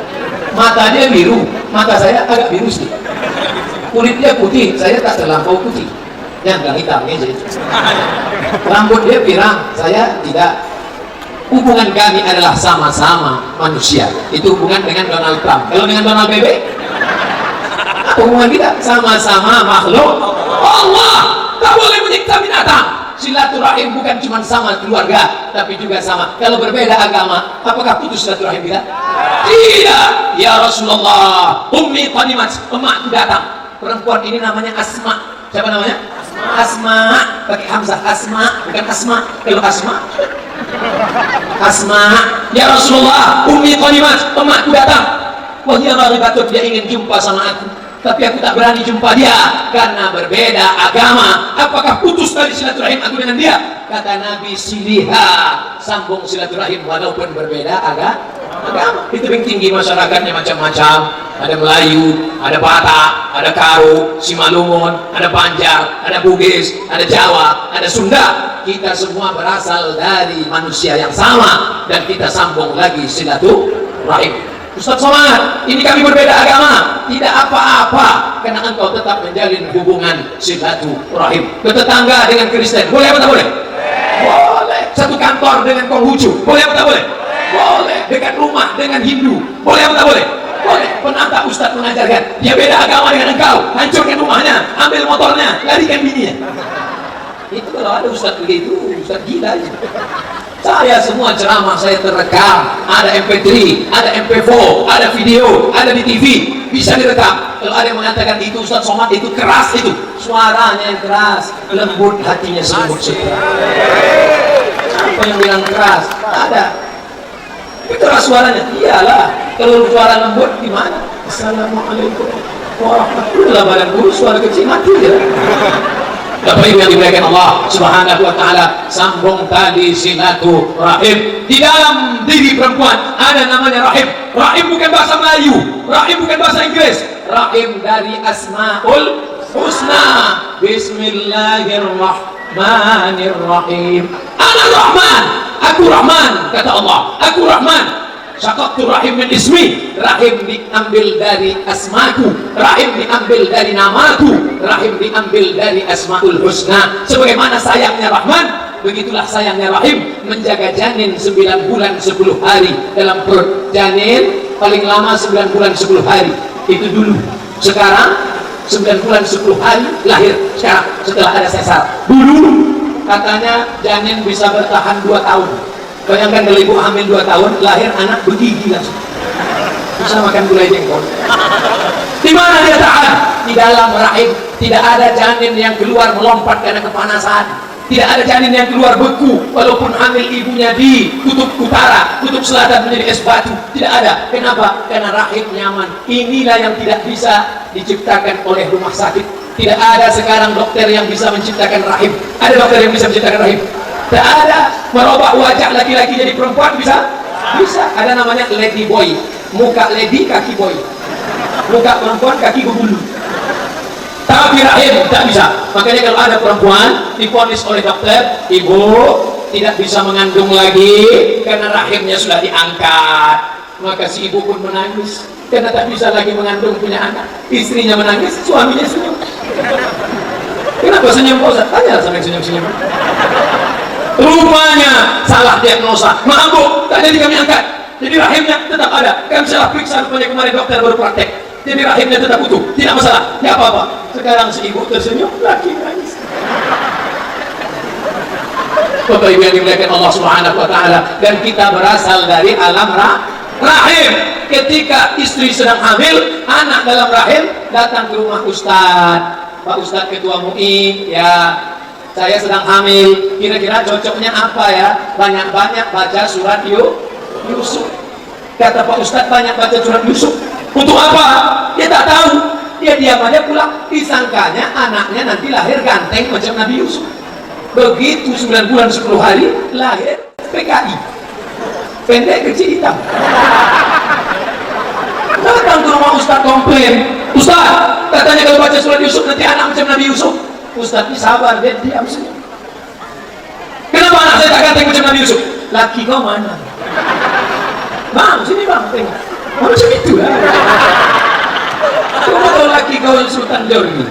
Mata dia biru, mata saya agak biru sih. Kulit dia putih, saya tak terlampau putih, yang agak hitamnya jadi. Rambut dia pirang, saya tidak. Hubungan kami adalah sama-sama manusia. Itu hubungan dengan Donald Trump. Kalau dengan Donald Bebek, hubungan kita sama-sama makhluk Allah. Tak boleh menyiksa binatang. Silaturahim bukan cuma sama keluarga, tapi juga sama. Kalau berbeda agama, apakah putus silaturahim kita? Tidak. Ya Rasulullah, ummi qadimat, emakku datang. Perempuan ini namanya Asma. Siapa namanya? Asma. Pakai hamzah, Asma, bukan Asma. Kalau Asma, Asma. Ya Rasulullah, ummi qadimat, emakku datang. Wah, dia raghibatun, dia ingin jumpa sama aku, tapi aku tak berani jumpa dia karena berbeda agama. Apakah putus tali silaturahim aku dengan dia? Kata Nabi, siliha, sambung silaturahim walaupun berbeda agama. Di tebing tinggi masyarakatnya macam-macam. Ada Melayu, ada Batak, ada Karo, Simalungun, ada Banjar, ada Bugis, ada Jawa, ada Sunda. Kita semua berasal dari manusia yang sama dan kita sambung lagi silaturahim. Ustaz Somad, ini kami berbeda agama. Tidak apa-apa, karena engkau tetap menjalin hubungan silaturahim. Ketetangga dengan Kristen, boleh apa tak boleh? Boleh. Satu kantor dengan Konghucu, boleh apa tak boleh? Boleh. Dekat rumah dengan Hindu, boleh apa tak boleh? Boleh. Pernah tak Ustaz mengajarkan dia beda agama dengan engkau, hancurkan rumahnya, ambil motornya, larikan bininya? Itu kalau ada ustaz begitu, ustaz gila aja. Saya semua ceramah saya terekam, ada MP3, ada MP4, ada video, ada di TV, bisa direkam. Kalau ada yang mengatakan itu Ustaz Somad itu keras, itu suaranya yang keras, lembut hatinya selembut setelah. Siapa yang bilang keras? Ada. Itu keras suaranya, iyalah. Kalau suara lembut gimana? Assalamualaikum warahmatullahi wabarakatuh. Suara kecil mati ya. Bapak Ibu yang dimuliakan Allah Subhanahu wa taala, sambung tadi silaturahim. Di dalam diri perempuan ada namanya rahim. Rahim bukan bahasa Melayu, rahim bukan bahasa Inggris. Rahim dari Asmaul Husna. Bismillahirrahmanirrahim. Ana Rahman, aku Rahman, kata Allah. Aku Rahman. Syaqaqtu rahim min ismi, rahim diambil dari asmaku, rahim diambil dari namaku, rahim diambil dari asmaul husna. Sebagaimana sayangnya Rahman, begitulah sayangnya rahim, menjaga janin 9 bulan 10 hari dalam perut janin, paling lama 9 bulan 10 hari. Itu dulu. Sekarang 9 bulan 10 hari lahir. Sekarang setelah ada sesar. Dulu katanya janin bisa bertahan 2 tahun. Bayangkan kalau ibu hamil 2 tahun, lahir anak begigi langsung. Bisa makan gulai jengkol. Di mana dia tahan? Di dalam rahim. Tidak ada janin yang keluar melompat karena kepanasan. Tidak ada janin yang keluar beku. Walaupun hamil ibunya di kutub utara, kutub selatan menjadi es batu. Tidak ada. Kenapa? Karena rahim nyaman. Inilah yang tidak bisa diciptakan oleh rumah sakit. Tidak ada sekarang dokter yang bisa menciptakan rahim. Ada dokter yang bisa menciptakan rahim? Tak ada. Merubah wajah laki-laki jadi perempuan bisa? Bisa. Ada namanya lady boy. Muka lady, kaki boy. Muka perempuan, kaki berbulu. Tapi rahim tak bisa. Makanya kalau ada perempuan divonis oleh dokter, ibu tidak bisa mengandung lagi karena rahimnya sudah diangkat. Maka si ibu pun menangis karena tak bisa lagi mengandung punya anak. Istrinya menangis, suaminya senyum. Kenapa senyum Pak Ustaz? Tanya sampai senyum-senyum. Rupanya salah diagnosa. Maaf Bu, tak jadi kami angkat. Jadi rahimnya tetap ada. Kami salah periksa rupanya kemarin dokter baru praktek. Jadi rahimnya tetap utuh, tidak masalah. Ya apa-apa. Sekarang si ibu tersenyum, laki nangis. Bapak Ibu yang dimuliakan Allah Subhanahu wa taala, dan kita berasal dari alam rahim. Ketika istri sedang hamil, anak dalam rahim datang ke rumah Ustadz. Pak Ustadz Ketua MUI, ya saya sedang hamil, kira-kira cocoknya apa ya? Banyak-banyak baca surat Yusuf. Kata Pak Ustadz, banyak baca surat Yusuf. Untuk apa? Dia tak tahu. Dia diam aja pulang. Disangkanya anaknya nanti lahir ganteng macam Nabi Yusuf. Begitu 9 bulan 10 hari lahir PKI. Pendek kecil hitam. Datang ke rumah Ustadz komplain. Ustadz, katanya kalau baca surat Yusuf nanti anak macam Nabi Yusuf. Ustadz ini sabar, dia diam saja. Kenapa anak saya tak ganteng macam Nabi Yusuf? Laki kau mana? Bang, sini bang, tengok. Macam itu lah. Coba kalau laki kau Sultan Jorgi,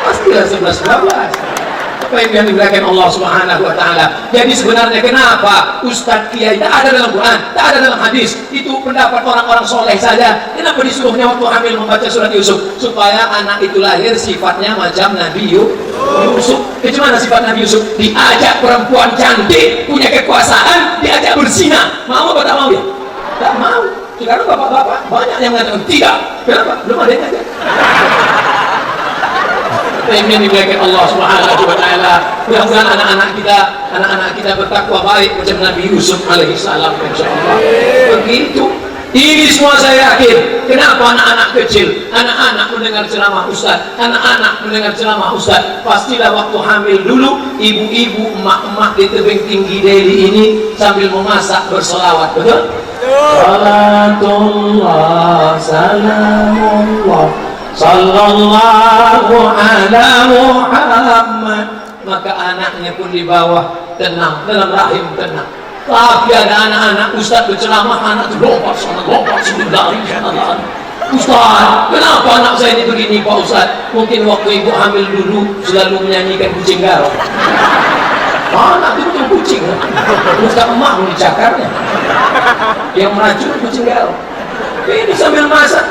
pastilah 11-12. Apa yang dimuliakan Allah Subhanahu wa taala. Jadi sebenarnya kenapa Ustadz Kiai tak ada dalam Quran, tak ada dalam hadis, itu pendapat orang-orang soleh saja. Kenapa disuruhnya waktu hamil membaca surat Yusuf? Supaya anak itu lahir sifatnya macam Nabi Yusuf. Bagaimana sifat Nabi Yusuf? Diajak perempuan cantik, punya kekuasaan, diajak berzina. Mau apa tak mau ya? Tak mau. Sekarang bapak-bapak banyak yang mengatakan tidak. Kenapa? Belum ada yang ngajak. Ingin dimuliakan Allah Subhanahu wa taala. Mudah-mudahan anak-anak kita bertakwa baik macam Nabi Yusuf alaihi salam insyaallah. Begitu. Ini semua saya yakin. Kenapa anak-anak kecil, anak-anak mendengar ceramah Ustaz, anak-anak mendengar ceramah Ustaz, pastilah waktu hamil dulu ibu-ibu, emak-emak di tebing tinggi Delhi ini sambil memasak berselawat, betul? Salatullah salamullah sallallahu ala Muhammad. Maka anaknya pun di bawah tenang, dalam rahim tenang. Tapi ada anak-anak Ustaz berceramah, anak itu lompat sana, lompat sini, lari sana. Ustaz, kenapa anak saya ini begini Pak Ustaz? Mungkin waktu ibu hamil dulu selalu menyanyikan kucing garong. Anak itu betul kucing, Ustaz emak mau dicakarnya. Yang meracun kucing garong. Ini sambil masak.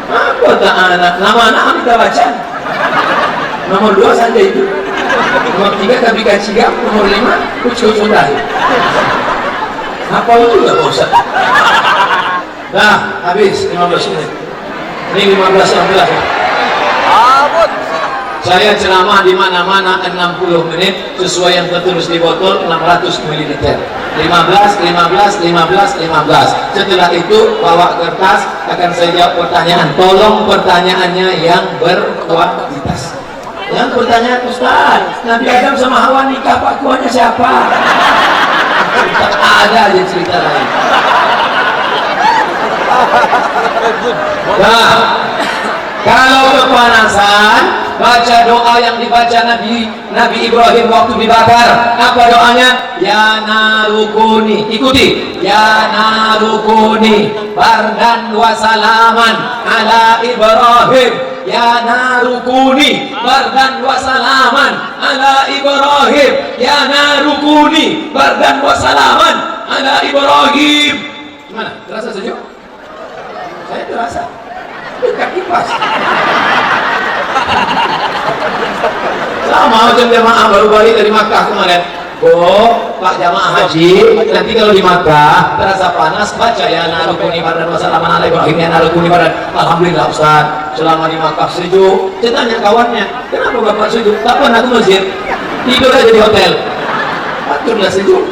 Apa tak anak? Nama anak kita baca. Nomor 2 saja itu. Nomor 3 kabri kacigam. Nomor 5 kucing sudah. Hafal juga Pak Ustaz. Nah, habis 15 menit. Ini 15-16. Saya ceramah di mana-mana 60 menit sesuai yang tertulis di botol 600 ml. 15, 15, 15, 15. Setelah itu bawa kertas, akan saya jawab pertanyaan. Tolong pertanyaannya yang berkualitas. Yang pertanyaan, Ustaz, Nabi Adam sama Hawa nikah Pak Kuahnya siapa? Tak ada aja cerita lain. Nah, kalau kepanasan, baca doa yang dibaca Nabi Ibrahim waktu dibakar. Apa doanya? Ya narukuni. Ikuti. Ya narukuni bardan wa salaman ala Ibrahim. Ya narukuni bardan wa salaman ala Ibrahim. Ya narukuni bardan wa salaman ala Ibrahim. Gimana? Terasa sejuk? Saya terasa. Dekat kipas. Sama macam jamaah baru balik dari Makkah kemarin. Pak jamaah haji, nanti kalau di Makkah terasa panas, baca ya narukuni bardan wa salaman ala Ibrahim. Ya narukuni bardan. Alhamdulillah Ustaz, selama di Makkah sejuk. Saya tanya kawannya, kenapa Bapak sejuk? Tak pernah ke masjid, tidur aja di hotel. Patutlah sejuk.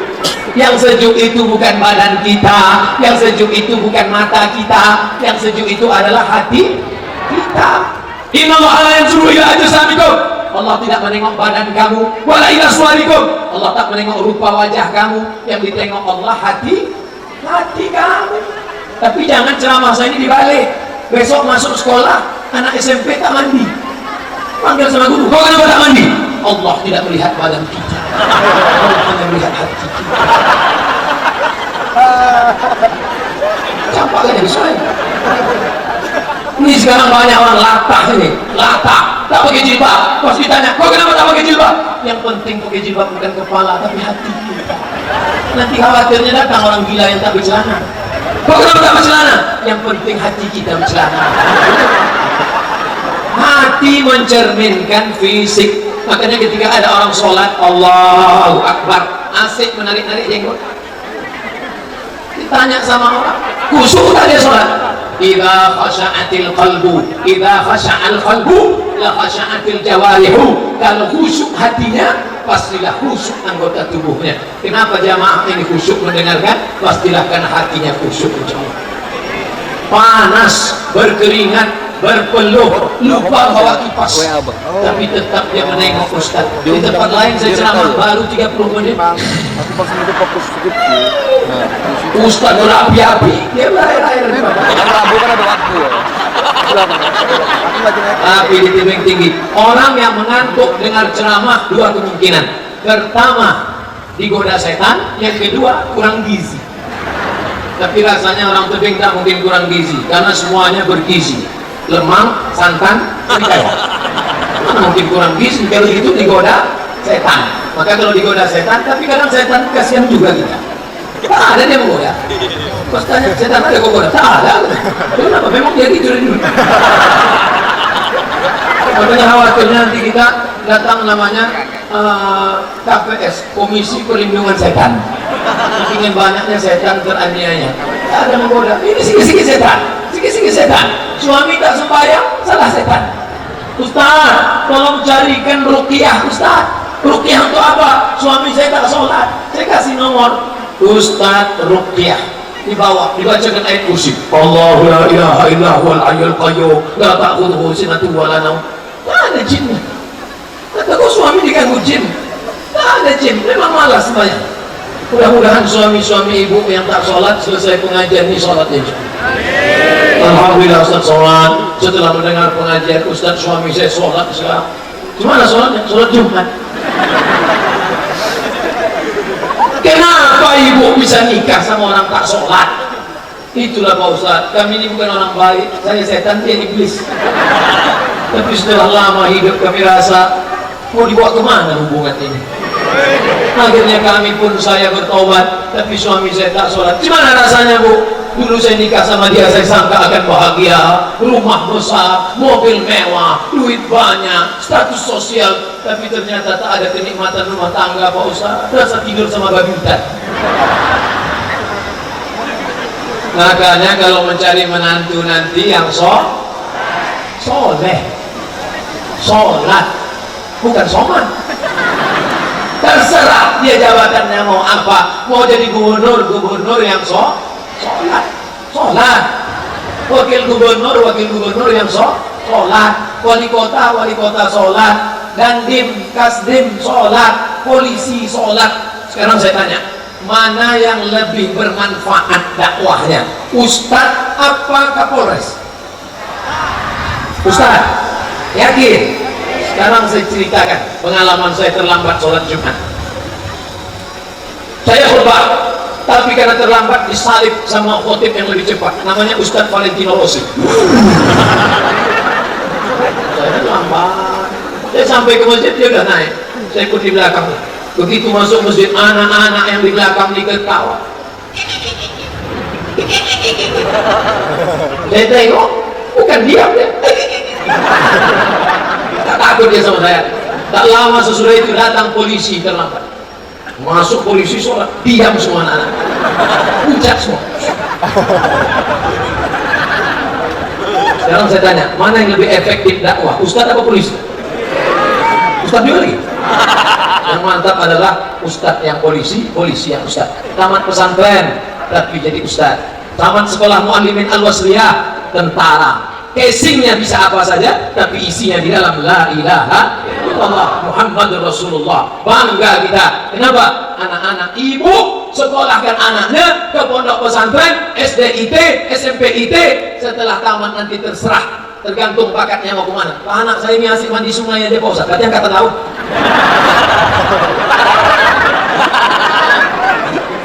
Yang sejuk itu bukan badan kita, yang sejuk itu bukan mata kita, yang sejuk itu adalah hati kita. Innallaha la yanzuru ila ajsamikum. Allah tidak menengok badan kamu, wala ila suwarikum. Allah tak menengok rupa wajah kamu, yang ditengok Allah hati kamu. Tapi jangan ceramah saya ini dibalik. Besok masuk sekolah, anak SMP tak mandi. Panggil sama guru, kau kenapa tak mandi? Allah tidak melihat badan kita, Allah hanya melihat hati kita. Campak kan jadi saya. Ini sekarang banyak orang latah ini, latah, tak pakai jilbab. Pas ditanya, kau kenapa tak pakai jilbab? Yang penting pakai jilbab bukan kepala, tapi hati kita. Nanti khawatirnya datang orang gila yang tak bercelana. Kau kenapa tak bercelana? Yang penting hati kita bercelana. Hati mencerminkan fisik. Makanya ketika ada orang sholat, Allahu Akbar, asik menarik-narik jenggot. Ditanya sama orang, khusyuk tak dia sholat? Idza khasha'atil qalbu, idza khasha'al qalbu, la khasha'atil jawarihu. Kalau khusyuk hatinya, pastilah khusyuk anggota tubuhnya. Kenapa jamaah ini khusyuk mendengarkan? Pastilah karena hatinya khusyuk menjawab. Panas, berkeringat, berpeluh, lupa bawa kipas, tapi tetap dia menengok Ustaz. Di tempat lain saya ceramah baru 30 menit, Ustaz berapi-api, dia berair-air. Tapi di tebing tinggi, orang yang mengantuk dengar ceramah dua kemungkinan. Pertama, digoda setan. Yang kedua, kurang gizi. Tapi rasanya orang tebing tak mungkin kurang gizi, karena semuanya bergizi. Lemang, santan, serikaya. Mana mungkin kurang gizi? Kalau itu digoda setan. Maka kalau digoda setan, tapi kadang setan kasihan juga kita. Tak ada dia menggoda. Pas tanya setan ada kok goda? Tak ada. Kenapa? Memang dia gitu dari dulu. Makanya khawatirnya nanti kita datang namanya KPS, Komisi Perlindungan Setan. Ingin banyaknya setan teraniaya. Tak ada menggoda. Ini sikit-sikit setan. Sikit-sikit setan. Suami tak sembahyang, salah setan. Ustaz, tolong carikan ruqyah Ustaz. Ruqyah untuk apa? Suami saya tak sholat. Saya kasih nomor Ustaz ruqyah. Dibawa, dibacakan ayat kursi. Allahu la ilaha illa huwal hayyul qayyum, la ta'khudhuhu sinatun wa la nawm. Tak ada jinnya. Kata kau suami diganggu jin. Tak ada jin, memang malas sembahyang. Mudah-mudahan suami-suami ibu yang tak sholat selesai pengajian ini sholatnya. Alhamdulillah Ustaz sholat. Setelah mendengar pengajian Ustaz, suami saya sholat sekarang. Gimana sholatnya? Sholat Jumat. Kenapa ibu bisa nikah sama orang tak sholat? Itulah Pak Ustaz, kami ini bukan orang baik. Saya setan, dia iblis. Tapi setelah lama hidup kami rasa mau dibawa kemana hubungan ini. Akhirnya kami pun saya bertobat, tapi suami saya tak sholat. Gimana rasanya Bu? Dulu saya nikah sama dia, saya sangka akan bahagia, rumah besar, mobil mewah, duit banyak, status sosial. Tapi ternyata tak ada kenikmatan rumah tangga Pak Ustaz. Rasa tidur sama babi hutan. Makanya kalau mencari menantu nanti yang soleh, sholat, bukan soman. Terserah dia jabatannya mau apa, mau jadi gubernur yang sholat, wakil gubernur yang sholat, wali kota sholat, dandim, kasdim sholat, polisi sholat. Sekarang saya tanya, mana yang lebih bermanfaat dakwahnya, Ustadz apa Kapolres? Ustadz, yakin? Sekarang saya ceritakan pengalaman saya terlambat sholat Jumat. Saya khutbah, tapi karena terlambat disalib sama khotib yang lebih cepat, namanya Ustadz Valentino Rossi. Saya terlambat, saya sampai ke masjid, dia udah naik, saya ikut di belakang. Begitu masuk masjid, anak-anak yang di belakang diketawa. Saya tengok, bukan diam ya. Tak takut dia sama saya. Tak lama sesudah itu datang polisi terlambat. Masuk polisi sholat, diam semua anak-anak, pucat semua. Sekarang saya tanya, mana yang lebih efektif dakwah, Ustadz apa polisi? Ustadz juga lagi. Yang mantap adalah Ustadz yang polisi yang Ustadz. Tamat pesantren tapi jadi Ustadz. Tamat sekolah Muallimin Al-Wasliyah, tentara. Casingnya bisa apa saja, tapi isinya di dalam la ilaha illallah Muhammadur Rasulullah. Bangga kita. Kenapa? Anak-anak ibu sekolahkan anaknya ke pondok pesantren, SDIT, SMPIT. Setelah tamat nanti terserah, tergantung bakatnya mau kemana. Pak, anak saya ini asik mandi sungai aja Pak Ustaz, katanya kata laut.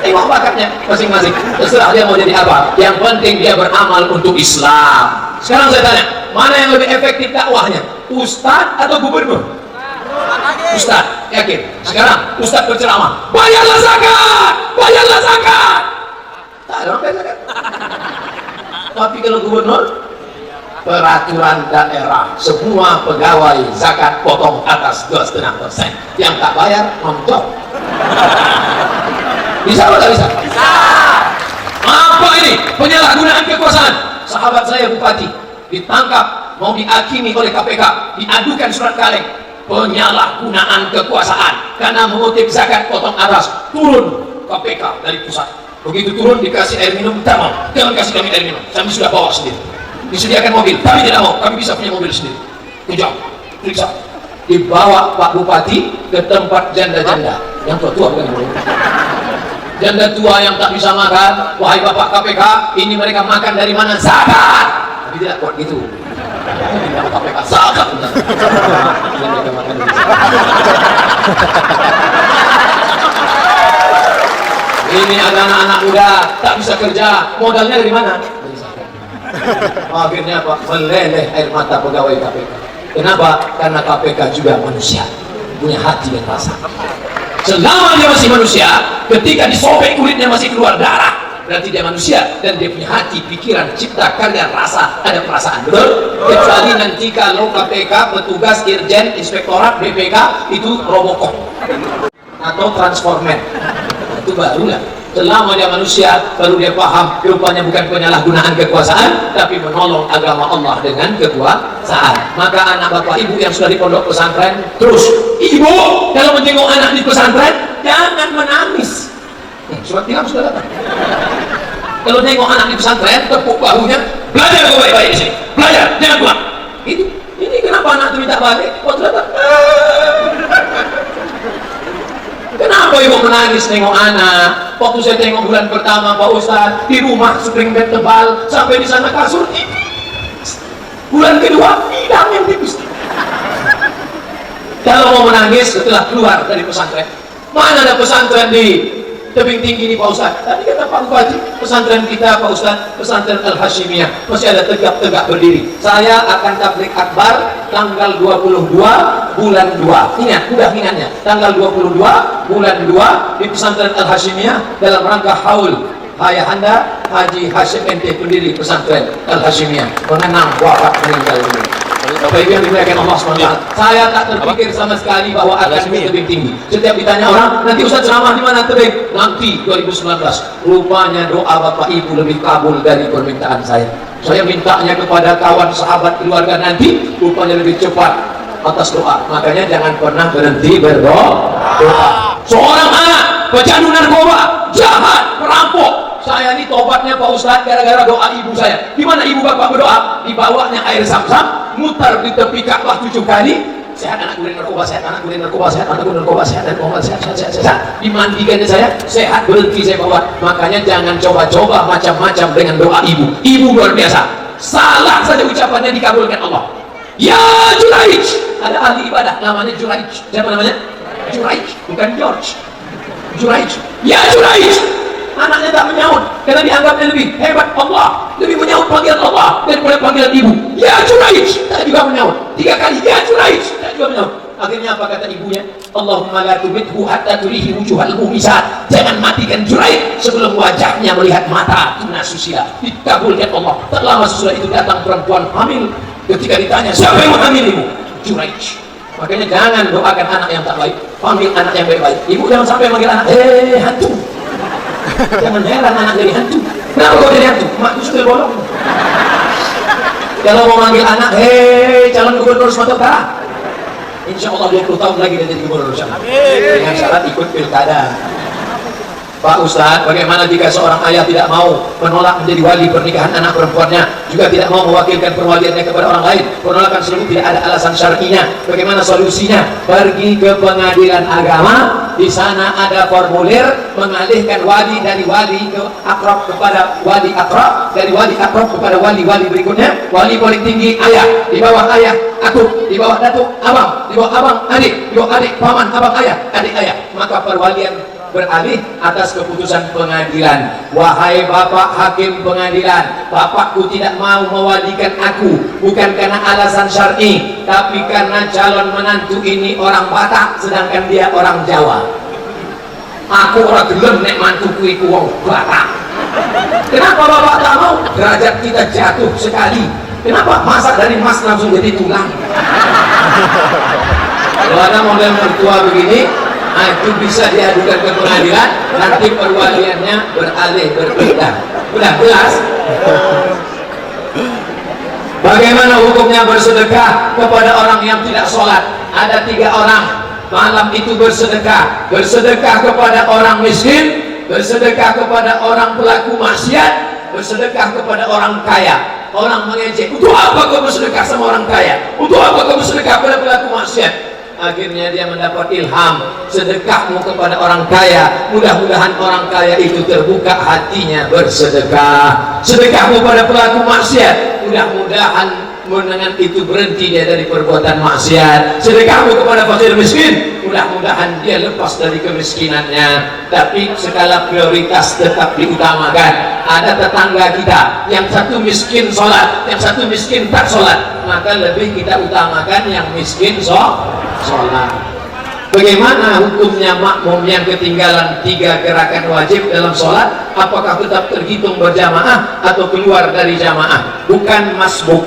Tengok bakatnya masing-masing, terserah dia mau jadi apa. Yang penting dia beramal untuk Islam. Sekarang saya tanya, mana yang lebih efektif dakwahnya, Ustadz atau gubernur? Ustadz, yakin? Sekarang Ustadz berceramah, bayarlah zakat, bayarlah zakat. Tak ada orang bayar zakat. Tapi kalau gubernur, peraturan daerah, semua pegawai zakat potong atas 2,5%. Yang tak bayar, nonton. Bisa atau tak bisa? Bisa. Apa ini? Penyalahgunaan kekuasaan. Sahabat saya bupati ditangkap, mau dihakimi oleh KPK, diadukan surat kaleng penyalahgunaan kekuasaan karena mengutip zakat potong atas. Turun KPK dari pusat. Begitu turun dikasih air minum, tak mau, jangan kasih kami air minum, kami sudah bawa sendiri. Disediakan mobil, kami tidak mau, kami bisa punya mobil sendiri. Kejam, periksa, dibawa Pak Bupati ke tempat janda-janda yang tua-tua, bukan janda tua yang tak bisa makan. Wahai Bapak KPK, ini mereka makan dari mana? Zakat. Tapi tidak kuat gitu. KPK zakat. Mereka makan dari ini ada anak-anak muda tak bisa kerja, modalnya dari mana? Dari zakat. Akhirnya Pak, meleleh air mata pegawai KPK. Kenapa? Karena KPK juga manusia, punya hati dan rasa. Selama dia masih manusia, ketika disobek kulitnya masih keluar darah, berarti dia manusia dan dia punya hati, pikiran, cipta, karya, rasa, ada perasaan. Betul? Kecuali nanti kalau KPK, petugas, irjen, inspektorat, BPK itu Robocop atau Transformer, itu barulah. Selama dia manusia, baru dia paham rupanya bukan penyalahgunaan kekuasaan, tapi menolong agama Allah dengan kekuasaan. Maka anak bapak ibu yang sudah di pondok pesantren, terus ibu kalau menjenguk anak di pesantren jangan menangis. Surat tilang sudah datang. Kalau tengok anak di pesantren, tepuk bahunya, belajar baik-baik di sini, belajar, jangan pulang. Ini kenapa anak itu minta balik? Waktu datang, kenapa ibu menangis tengok anak? Waktu saya tengok bulan pertama Pak Ustadz, di rumah spring bed tebal, sampai di sana kasur tipis. Bulan kedua, bidang yang tipis. Kalau mau menangis setelah keluar dari pesantren, mana ada pesantren di tebing tinggi ini Pak Ustadz? Tadi kata Pak Bupati, pesantren kita Pak Ustadz, pesantren Al-Hashimiyah, masih ada tegak-tegak berdiri. Saya akan tablik akbar tanggal 22 bulan 2. Ingat, udah ingatnya. Tanggal 22 bulan 2 di pesantren Al-Hashimiyah dalam rangka haul Ayahanda Haji Hashim ente pendiri pesantren Al-Hashimiyah mengenang wafat meninggal dunia. Bapak Ibu yang dimuliakan Allah SWT, saya tak terpikir sama sekali bahwa akan tebing tinggi. Setiap ditanya orang, nanti Ustaz ceramah di mana tebing? Nanti 2019. Rupanya doa Bapak Ibu lebih kabul dari permintaan saya. Saya mintanya kepada kawan, sahabat, keluarga nanti, rupanya lebih cepat atas doa. Makanya jangan pernah berhenti berdoa. Seorang anak pecandu narkoba, jahat, perampok. Saya ini tobatnya Pak Ustadz gara-gara doa ibu saya. Gimana ibu bapak berdoa? Dibawanya air zam-zam, mutar di tepi Ka'bah 7 kali. Sehat anakku dari narkoba, sehat anakku dari narkoba, sehat anakku dari narkoba, sehat dan Muhammad, sehat. Dimandikannya saya, sehat berhenti saya bawa. Makanya jangan coba-coba macam-macam dengan doa ibu. Ibu luar biasa. Salah saja ucapannya dikabulkan Allah. Ya Juraij, ada ahli ibadah namanya Juraij. Siapa namanya? Juraij, bukan George. Juraij. Ya Juraij. Anaknya tak menyaut karena dianggapnya lebih hebat Allah, lebih menyaut panggilan Allah daripada panggilan ibu. Ya Juraij, tak juga menyaut. 3 kali ya Juraij, tak juga menyaut. Akhirnya apa kata ibunya? Allahumma la tubidhu hatta turihi wujuhal mumisat. Jangan matikan Juraij sebelum wajahnya melihat mata tuna susila. Dikabulkan Allah. Tak lama sesudah itu datang perempuan hamil. Ketika ditanya siapa yang menghamil ibu? Juraij. Makanya jangan doakan anak yang tak baik, panggil anak yang baik-baik. Ibu jangan sampai manggil anak hantu. Jangan heran anak jadi hantu. Kenapa kau jadi hantu? Mak itu sudah bolong. Kalau mau manggil anak, calon gubernur Sumatera Utara, insya Allah 20 tahun lagi dia jadi gubernur. Dengan syarat ikut pilkada. Pak Ustadz, bagaimana jika seorang ayah tidak mau menolak menjadi wali pernikahan anak perempuannya, juga tidak mau mewakilkan perwaliannya kepada orang lain? Penolakan tersebut tidak ada alasan syar'inya. Bagaimana solusinya? Pergi ke pengadilan agama, di sana ada formulir mengalihkan wali dari wali ke akrab kepada wali akrab, dari wali akrab kepada wali-wali berikutnya. Wali paling tinggi ayah, di bawah ayah atuk, di bawah datuk abang, di bawah abang adik, di bawah adik paman, abang ayah, adik ayah. Maka perwalian beralih atas keputusan pengadilan. Wahai bapak hakim pengadilan, bapakku tidak mau mewalikan aku bukan karena alasan syar'i, tapi karena calon menantu ini orang Batak sedangkan dia orang Jawa. Aku orang gelem nek mantuku iku wong Batak. Kenapa bapak tak mau? Derajat kita jatuh sekali. Kenapa? Masa dari emas langsung jadi tulang? Kalau ada model mertua begini, itu bisa diadukan ke pengadilan, nanti perwaliannya beralih berpindah. Udah jelas? Bagaimana hukumnya bersedekah kepada orang yang tidak sholat? Ada 3 orang malam itu bersedekah. Bersedekah kepada orang miskin, bersedekah kepada orang pelaku maksiat, bersedekah kepada orang kaya. Orang mengejek, untuk apa kau bersedekah sama orang kaya? Untuk apa kau bersedekah pada pelaku maksiat? Akhirnya dia mendapat ilham, sedekahmu kepada orang kaya, mudah-mudahan orang kaya itu terbuka hatinya bersedekah. Sedekahmu pada pelaku maksiat, mudah-mudahan dengan itu berhenti dia dari perbuatan maksiat. Sedekahmu kepada fakir miskin, mudah-mudahan dia lepas dari kemiskinannya. Tapi skala prioritas tetap diutamakan. Ada tetangga kita yang satu miskin sholat, yang satu miskin tak sholat, maka lebih kita utamakan yang miskin sholat. Bagaimana hukumnya makmum yang ketinggalan 3 gerakan wajib dalam sholat? Apakah tetap terhitung berjamaah atau keluar dari jamaah? Bukan masbuk.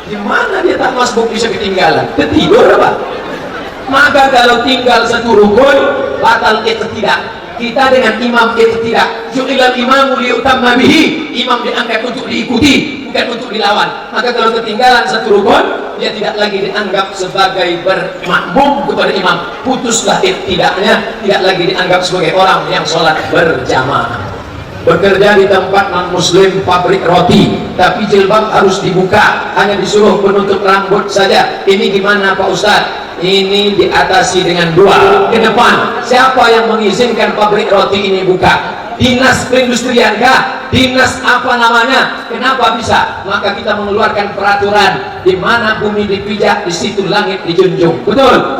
Gimana dia tak masbuk bisa ketinggalan? Ketidur apa? Maka kalau tinggal 1 rukun, batal iqtidah. Kita dengan imam iqtidah. Ju'ilal imamu liyutamma bihi. Imam diangkat untuk diikuti, bukan untuk dilawan. Maka kalau ketinggalan 1 rukun, dia tidak lagi dianggap sebagai bermakmum kepada imam. Putuslah iqtidahnya, tidak lagi dianggap sebagai orang yang sholat berjamaah. Bekerja di tempat non muslim pabrik roti, tapi jilbab harus dibuka, hanya disuruh penutup rambut saja. Ini gimana Pak Ustadz? Ini diatasi dengan 2. Ke depan, siapa yang mengizinkan pabrik roti ini buka? Dinas perindustrian kah? Dinas apa namanya? Kenapa bisa? Maka kita mengeluarkan peraturan, di mana bumi dipijak, di situ langit dijunjung. Betul?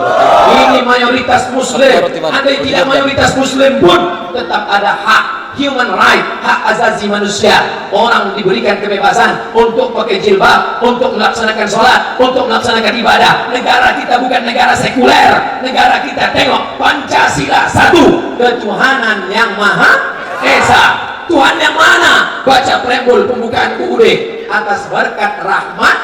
Ini mayoritas muslim. Andai tidak mayoritas muslim pun tetap ada hak, human right, hak asasi manusia. Orang diberikan kebebasan untuk pakai jilbab, untuk melaksanakan sholat, untuk melaksanakan ibadah. Negara kita bukan negara sekuler. Negara kita tengok Pancasila 1, ketuhanan yang maha Esa. Tuhan yang mana? Baca preambul pembukaan UUD. Atas berkat rahmat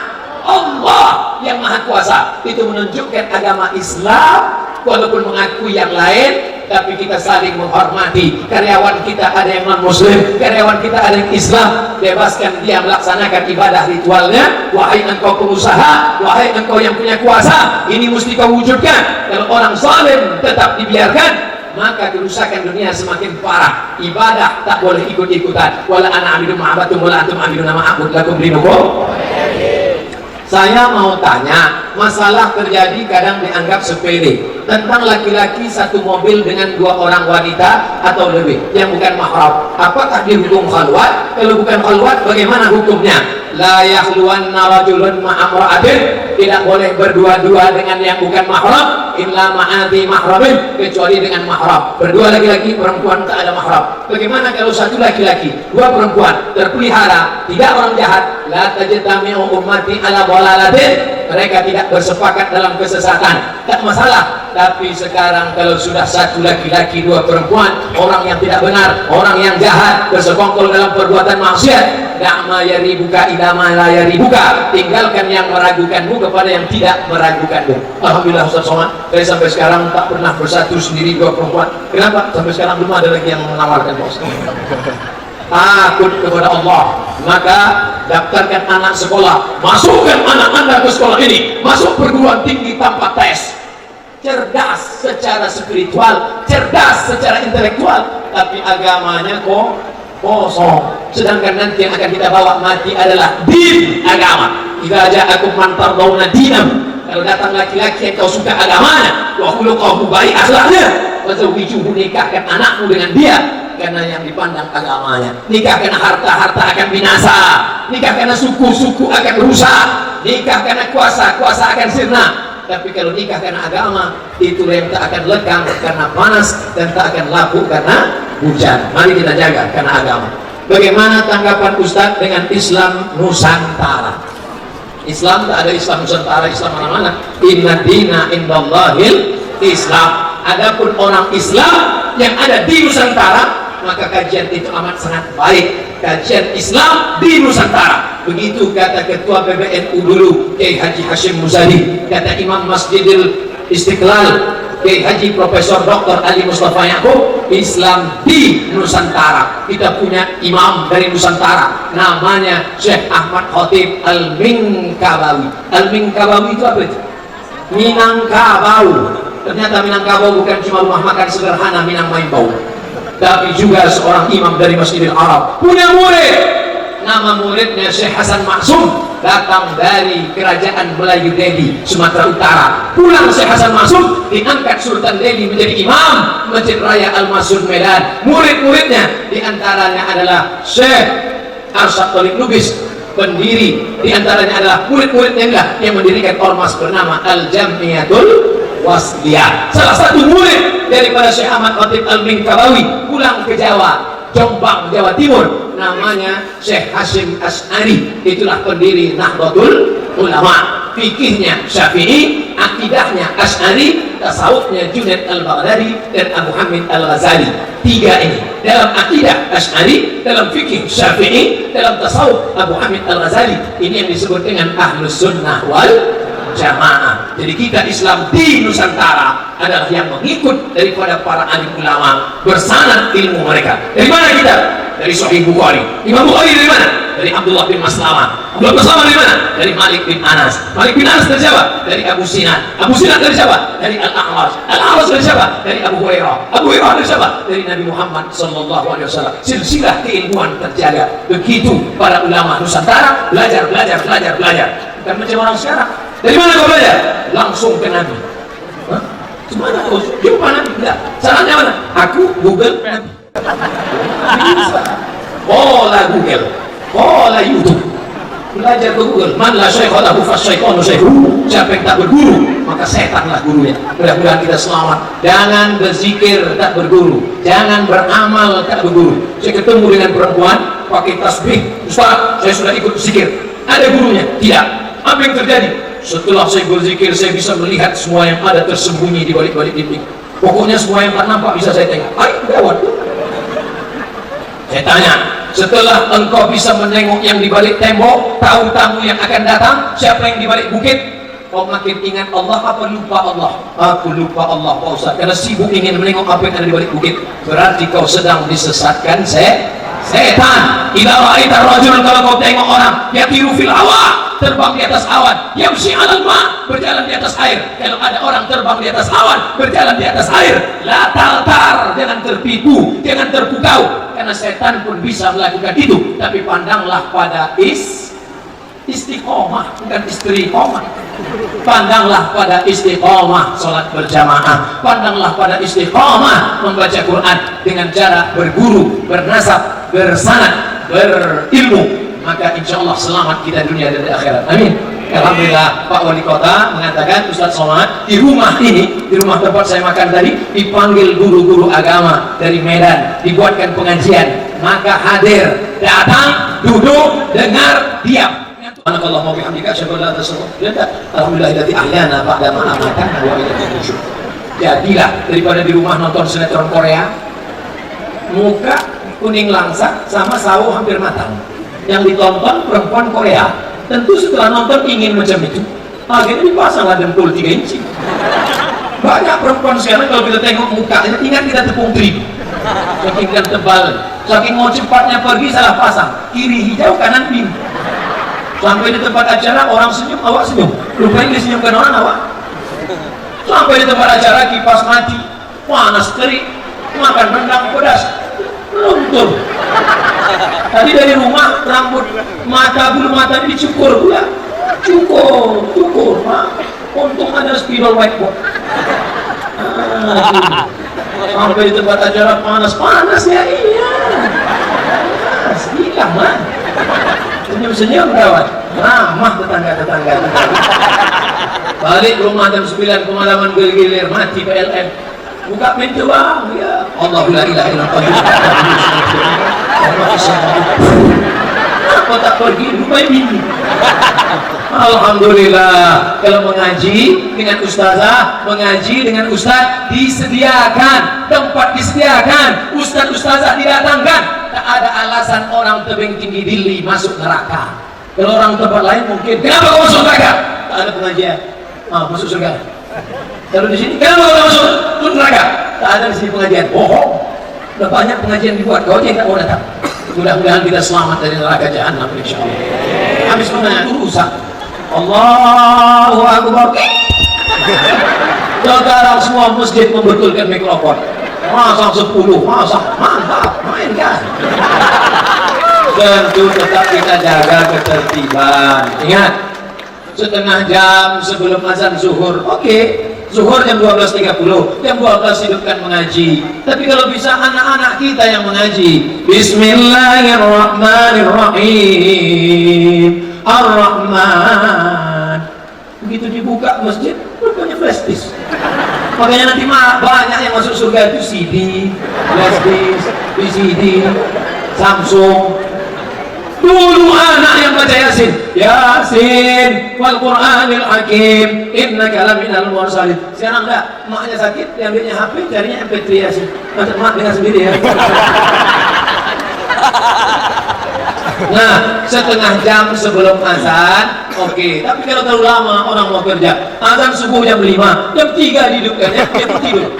Allah yang Maha Kuasa. Itu menunjukkan agama Islam walaupun mengakui yang lain, tapi kita saling menghormati. Karyawan kita ada yang non muslim, karyawan kita ada yang Islam, bebaskan dia melaksanakan ibadah ritualnya. Wahai engkau pengusaha, wahai engkau yang punya kuasa, ini mesti kau wujudkan. Kalau orang zalim tetap dibiarkan, maka kerusakan dunia semakin parah. Ibadah tak boleh ikut-ikutan. Wala ana abidu ma'abatum wala antum abiduna ma'abud lakum dinukum. Saya mau tanya, masalah terjadi kadang dianggap sepele tentang laki-laki satu mobil dengan 2 orang wanita atau lebih yang bukan mahram. Apakah dihukum khalwat? Kalau bukan khalwat, bagaimana hukumnya? La yakhluwanna rajulun ma'amra'atin, tidak boleh berdua-dua dengan yang bukan mahram illa ma'ati mahramin, kecuali dengan mahram. Berdua laki-laki, perempuan tak ada mahram. Bagaimana kalau satu laki-laki, 2 perempuan terpelihara, tidak orang jahat? La tajtami'u ummati ala dhalalatin, mereka tidak bersepakat dalam kesesatan, tak masalah. Tapi sekarang kalau sudah satu laki-laki 2 perempuan, orang yang tidak benar, orang yang jahat, bersekongkol dalam perbuatan maksiat, da'ma yaribuka idama la yaribuka, tinggalkan yang meragukanmu kepada yang tidak meragukanmu. Alhamdulillah Ustaz Somad, saya sampai sekarang tak pernah bersatu sendiri 2 perempuan. Kenapa? Sampai sekarang belum ada lagi yang menawarkan bos. Takut kepada Allah, maka daftarkan anak sekolah, masukkan anak anda ke sekolah ini, masuk perguruan tinggi tanpa tes. Cerdas secara spiritual, cerdas secara intelektual, tapi agamanya kok kosong. Sedangkan nanti yang akan kita bawa mati adalah din, agama. Idza ja'akum man tardawna dinam, kalau datang laki-laki yang kau suka agamanya, wa khuluquhu baik akhlaknya, wazawwijuhu, nikahkan anakmu dengan dia, karena yang dipandang agamanya. Nikah karena harta akan binasa, nikah karena suku akan rusak, nikah karena kuasa akan sirna. Tapi kalau nikah karena agama, itu yang tak akan lekang karena panas dan tak akan laku karena hujan. Mari kita jaga karena agama. Bagaimana tanggapan Ustadz dengan Islam Nusantara? Islam tak ada Islam Nusantara, Islam mana-mana. Inna dina indallahil Islam. Adapun orang Islam yang ada di Nusantara, maka kajian itu amat sangat baik. Kajian Islam di Nusantara, begitu kata ketua PBNU dulu, Kiai Haji Hashim Muzadi, kata Imam Masjidil Istiqlal, Kiai Haji Profesor Dr. Ali Mustafa Yaakob, Islam di Nusantara. Kita punya imam dari Nusantara, namanya Syekh Ahmad Khotib Al-Minkabawi. Al-Minkabawi itu apa itu? Minangkabau. Ternyata Minangkabau bukan cuma rumah makan sederhana Minang Main Bau, tapi juga seorang imam dari Masjidil Arab. Punya murid, nama muridnya Syekh Hasan Maksum, datang dari kerajaan Melayu Delhi, Sumatera Utara. Pulang Syekh Hasan Maksum, diangkat Sultan Delhi menjadi imam Masjid Raya Al-Masud Medan. Murid-muridnya diantaranya adalah Syekh Arsyad Tolik Lubis, pendiri. Diantaranya adalah murid-muridnya yang mendirikan ormas bernama Al-Jamiyatul Wasliyah. Salah satu murid daripada Syekh Ahmad Khotib Al-Minkabawi pulang ke Jawa, Jombang, Jawa Timur, namanya Syekh Hashim Asy'ari. Itulah pendiri Nahdlatul Ulama. Fikihnya Syafi'i, akidahnya Asy'ari, tasawufnya Junaid Al-Baghdadi dan Abu Hamid Al-Ghazali. 3 ini dalam akidah Asy'ari, dalam fikih Syafi'i, dalam tasawuf Abu Hamid Al-Ghazali. Ini yang disebut dengan Ahlus Sunnah wal Jamaah. Jadi kita Islam di Nusantara adalah yang mengikut daripada para alim ulama, bersanad ilmu mereka. Dari mana kita? Dari Sahih Bukhari. Imam Bukhari dari mana? Dari Abdullah bin Maslamah. Abdullah bin Maslamah dari mana? Dari Malik bin Anas. Malik bin Anas dari siapa? Dari Abu Sinan. Abu Sinan dari siapa? Dari Al-A'raj. Al-A'raj dari siapa? Dari Abu Hurairah. Abu Hurairah dari siapa? Dari Nabi Muhammad sallallahu alaihi wasallam. Silsilah keilmuan terjaga. Begitu para ulama Nusantara belajar. Bukan macam orang sekarang. Dari mana kau belajar? Langsung ke Nabi. Hah? Gimana kau jumpa Nabi? Enggak. Salahnya mana? Aku Google Nabi. Bisa. Pola Google, pola YouTube. Belajar ke Google. Man la syaikha lahu fasyaikonu syaikhu. Siapa yang tak berguru, maka setanlah gurunya. Mudah-mudahan kita selamat. Jangan berzikir tak berguru, jangan beramal tak berguru. Saya ketemu dengan perempuan pakai tasbih, Ustaz, saya sudah ikut zikir. Ada gurunya? Tidak. Apa yang terjadi? Setelah saya berzikir, saya bisa melihat semua yang ada tersembunyi di balik-balik dinding. Pokoknya semua yang tak nampak bisa saya tengok. Ayo, gawat. Saya tanya, setelah engkau bisa menengok yang di balik tembok, tahu tamu yang akan datang, siapa yang di balik bukit? Kau makin ingat Allah apa lupa Allah? Aku lupa Allah, Pak Ustaz, karena sibuk ingin menengok apa yang ada di balik bukit. Berarti kau sedang disesatkan setan. Idza ra'aita rajulan, kalau kau tengok orang yatiru fil hawa, terbang di atas awan, yamshi 'alal ma, berjalan di atas air. Kalau ada orang terbang di atas awan, berjalan di atas air, la taltar, jangan tertipu, jangan terpukau, karena setan pun bisa melakukan itu. Tapi pandanglah pada istiqomah, bukan istiqomah. Pandanglah pada istiqomah sholat berjamaah, pandanglah pada istiqomah membaca Quran dengan cara berguru, bernasab, bersanad, berilmu, maka insya Allah selamat kita dunia dan di akhirat. Amin. Alhamdulillah, Pak Wali Kota mengatakan Ustaz Somad di rumah ini, di rumah tempat saya makan tadi, dipanggil guru-guru agama dari Medan, dibuatkan pengajian, maka hadir, datang, duduk, dengar, diam. Subhanallah wa bihamdika asyhadu an la ilaha illa anta alhamdulillahilladzi ahyana ba'da ma amatana wa ilaihi nusyur. Jadilah daripada di rumah nonton sinetron Korea, muka kuning langsat sama sawo hampir matang, yang ditonton perempuan Korea, tentu setelah nonton ingin macam itu, akhirnya dipasanglah dempul 3 inci. Banyak perempuan sekarang kalau kita tengok mukanya ingat kita tepung terigu, saking kan tebal, saking mau cepatnya pergi salah pasang, kiri hijau kanan pink. Sampai di tempat acara orang senyum, awak senyum, lupain disenyumkan orang awak. Sampai di tempat acara kipas mati, panas terik, makan rendang pedas, luntur. Tadi dari rumah rambut bulu mata dicukur pula, cukur, untung ada spidol whiteboard. Sampai di tempat acara panas ya, iya, hilang lah. Senyum-senyum kawan, ramah tetangga-tetangga. Balik rumah jam 9, pemalaman gilir-gilir, mati PLN. Buka pintu bang, ya Allah la ilaha illallah. Kenapa tak pergi? Lupa ini. Alhamdulillah, kalau mengaji dengan ustazah, mengaji dengan ustaz disediakan, tempat disediakan, ustaz-ustazah didatangkan. Tak ada alasan orang tebing tinggi dili masuk neraka. Kalau orang tempat lain mungkin, kenapa kau masuk neraka? Tak ada pengajian, masuk surga. Kalau di sini, kenapa kau masuk neraka? Tak ada di sini pengajian, bohong. Sudah banyak pengajian dibuat, kau yang tak mau datang. Mudah-mudahan kita selamat dari neraka jahanam insyaallah. Habis menanya urusan Allahu Akbar. Sekarang semua masjid membetulkan mikrofon. Masa 10, masa mantap, mainkan. Tentu tetap kita jaga ketertiban. Ingat, setengah jam sebelum azan zuhur, oke. Zuhur jam 12.30, jam 12 hidupkan mengaji. Tapi kalau bisa anak-anak kita yang mengaji. Bismillahirrahmanirrahim. Ar-Rahman. Begitu dibuka masjid, rupanya flash disk. Makanya nanti banyak yang masuk surga itu CD, flash disk, VCD, Samsung. Dulu anak yang baca Yasin, Yasin wal Qur'anil Hakim innaka laminal mursalin. Sekarang enggak, maknya sakit, diambilnya HP, carinya MP3 Yasin. Macam mak dengan sendiri ya. Nah, setengah jam sebelum azan, oke. Tapi kalau terlalu lama orang mau kerja, azan subuh jam 5, jam 3 dihidupkannya, dia tidur.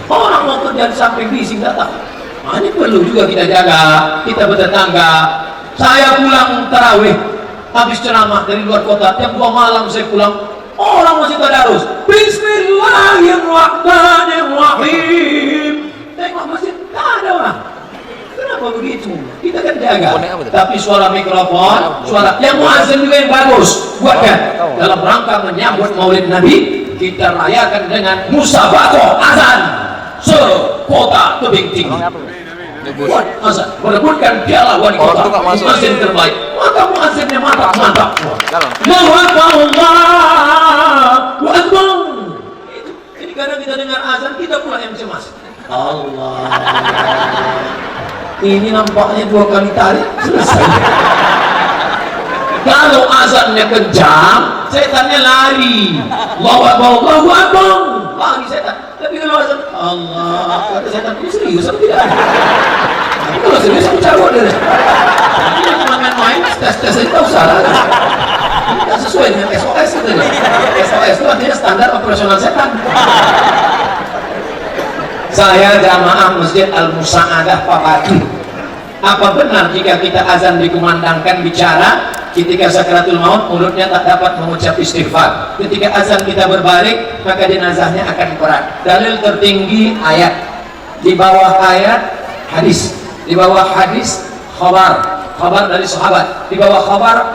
Orang mau kerja di samping bising datang. Nah, ini perlu juga kita jaga, kita bertetangga. Saya pulang tarawih, habis ceramah dari luar kota, jam 2 malam saya pulang, orang masih tadarus. Bismillahirrahmanirrahim. Tengok masjid, tak ada orang. Kenapa begitu? Kita kan jaga. Tapi suara mikrofon, suara yang muazzin juga yang bagus, buatkan. Dalam rangka menyambut Maulid Nabi, kita rayakan dengan musabaqah azan sekota tebing tinggi. Buat azan, merebutkan piala wali kota, muazzin terbaik. Maka muazzinnya mantap. Allahu Akbar, Allahu Akbar. Ini kadang kita dengar azan, kita pula yang cemas. Allah. Ini nampaknya 2 kali tarik selesai. Kalau azannya kencang, setannya lari. Allahu Akbar, Allahu Akbar, lari setan. Tapi kalau azan Allah. Kata setan, ini serius atau tidak? Tapi kalau serius aku cabut dia. Ini cuma main-main, tes-tes aja tak usah lah. Tidak sesuai dengan SOS katanya. SOS itu artinya standar operasional setan. Saya jamaah Masjid Al-Musa'adah Papadi. Apa benar jika kita azan dikumandangkan bicara, ketika sakaratul maut mulutnya tak dapat mengucap istighfar, ketika azan kita berbalik maka jenazahnya akan berat? Dalil tertinggi ayat, di bawah ayat hadis, di bawah hadis khabar dari sahabat, di bawah khabar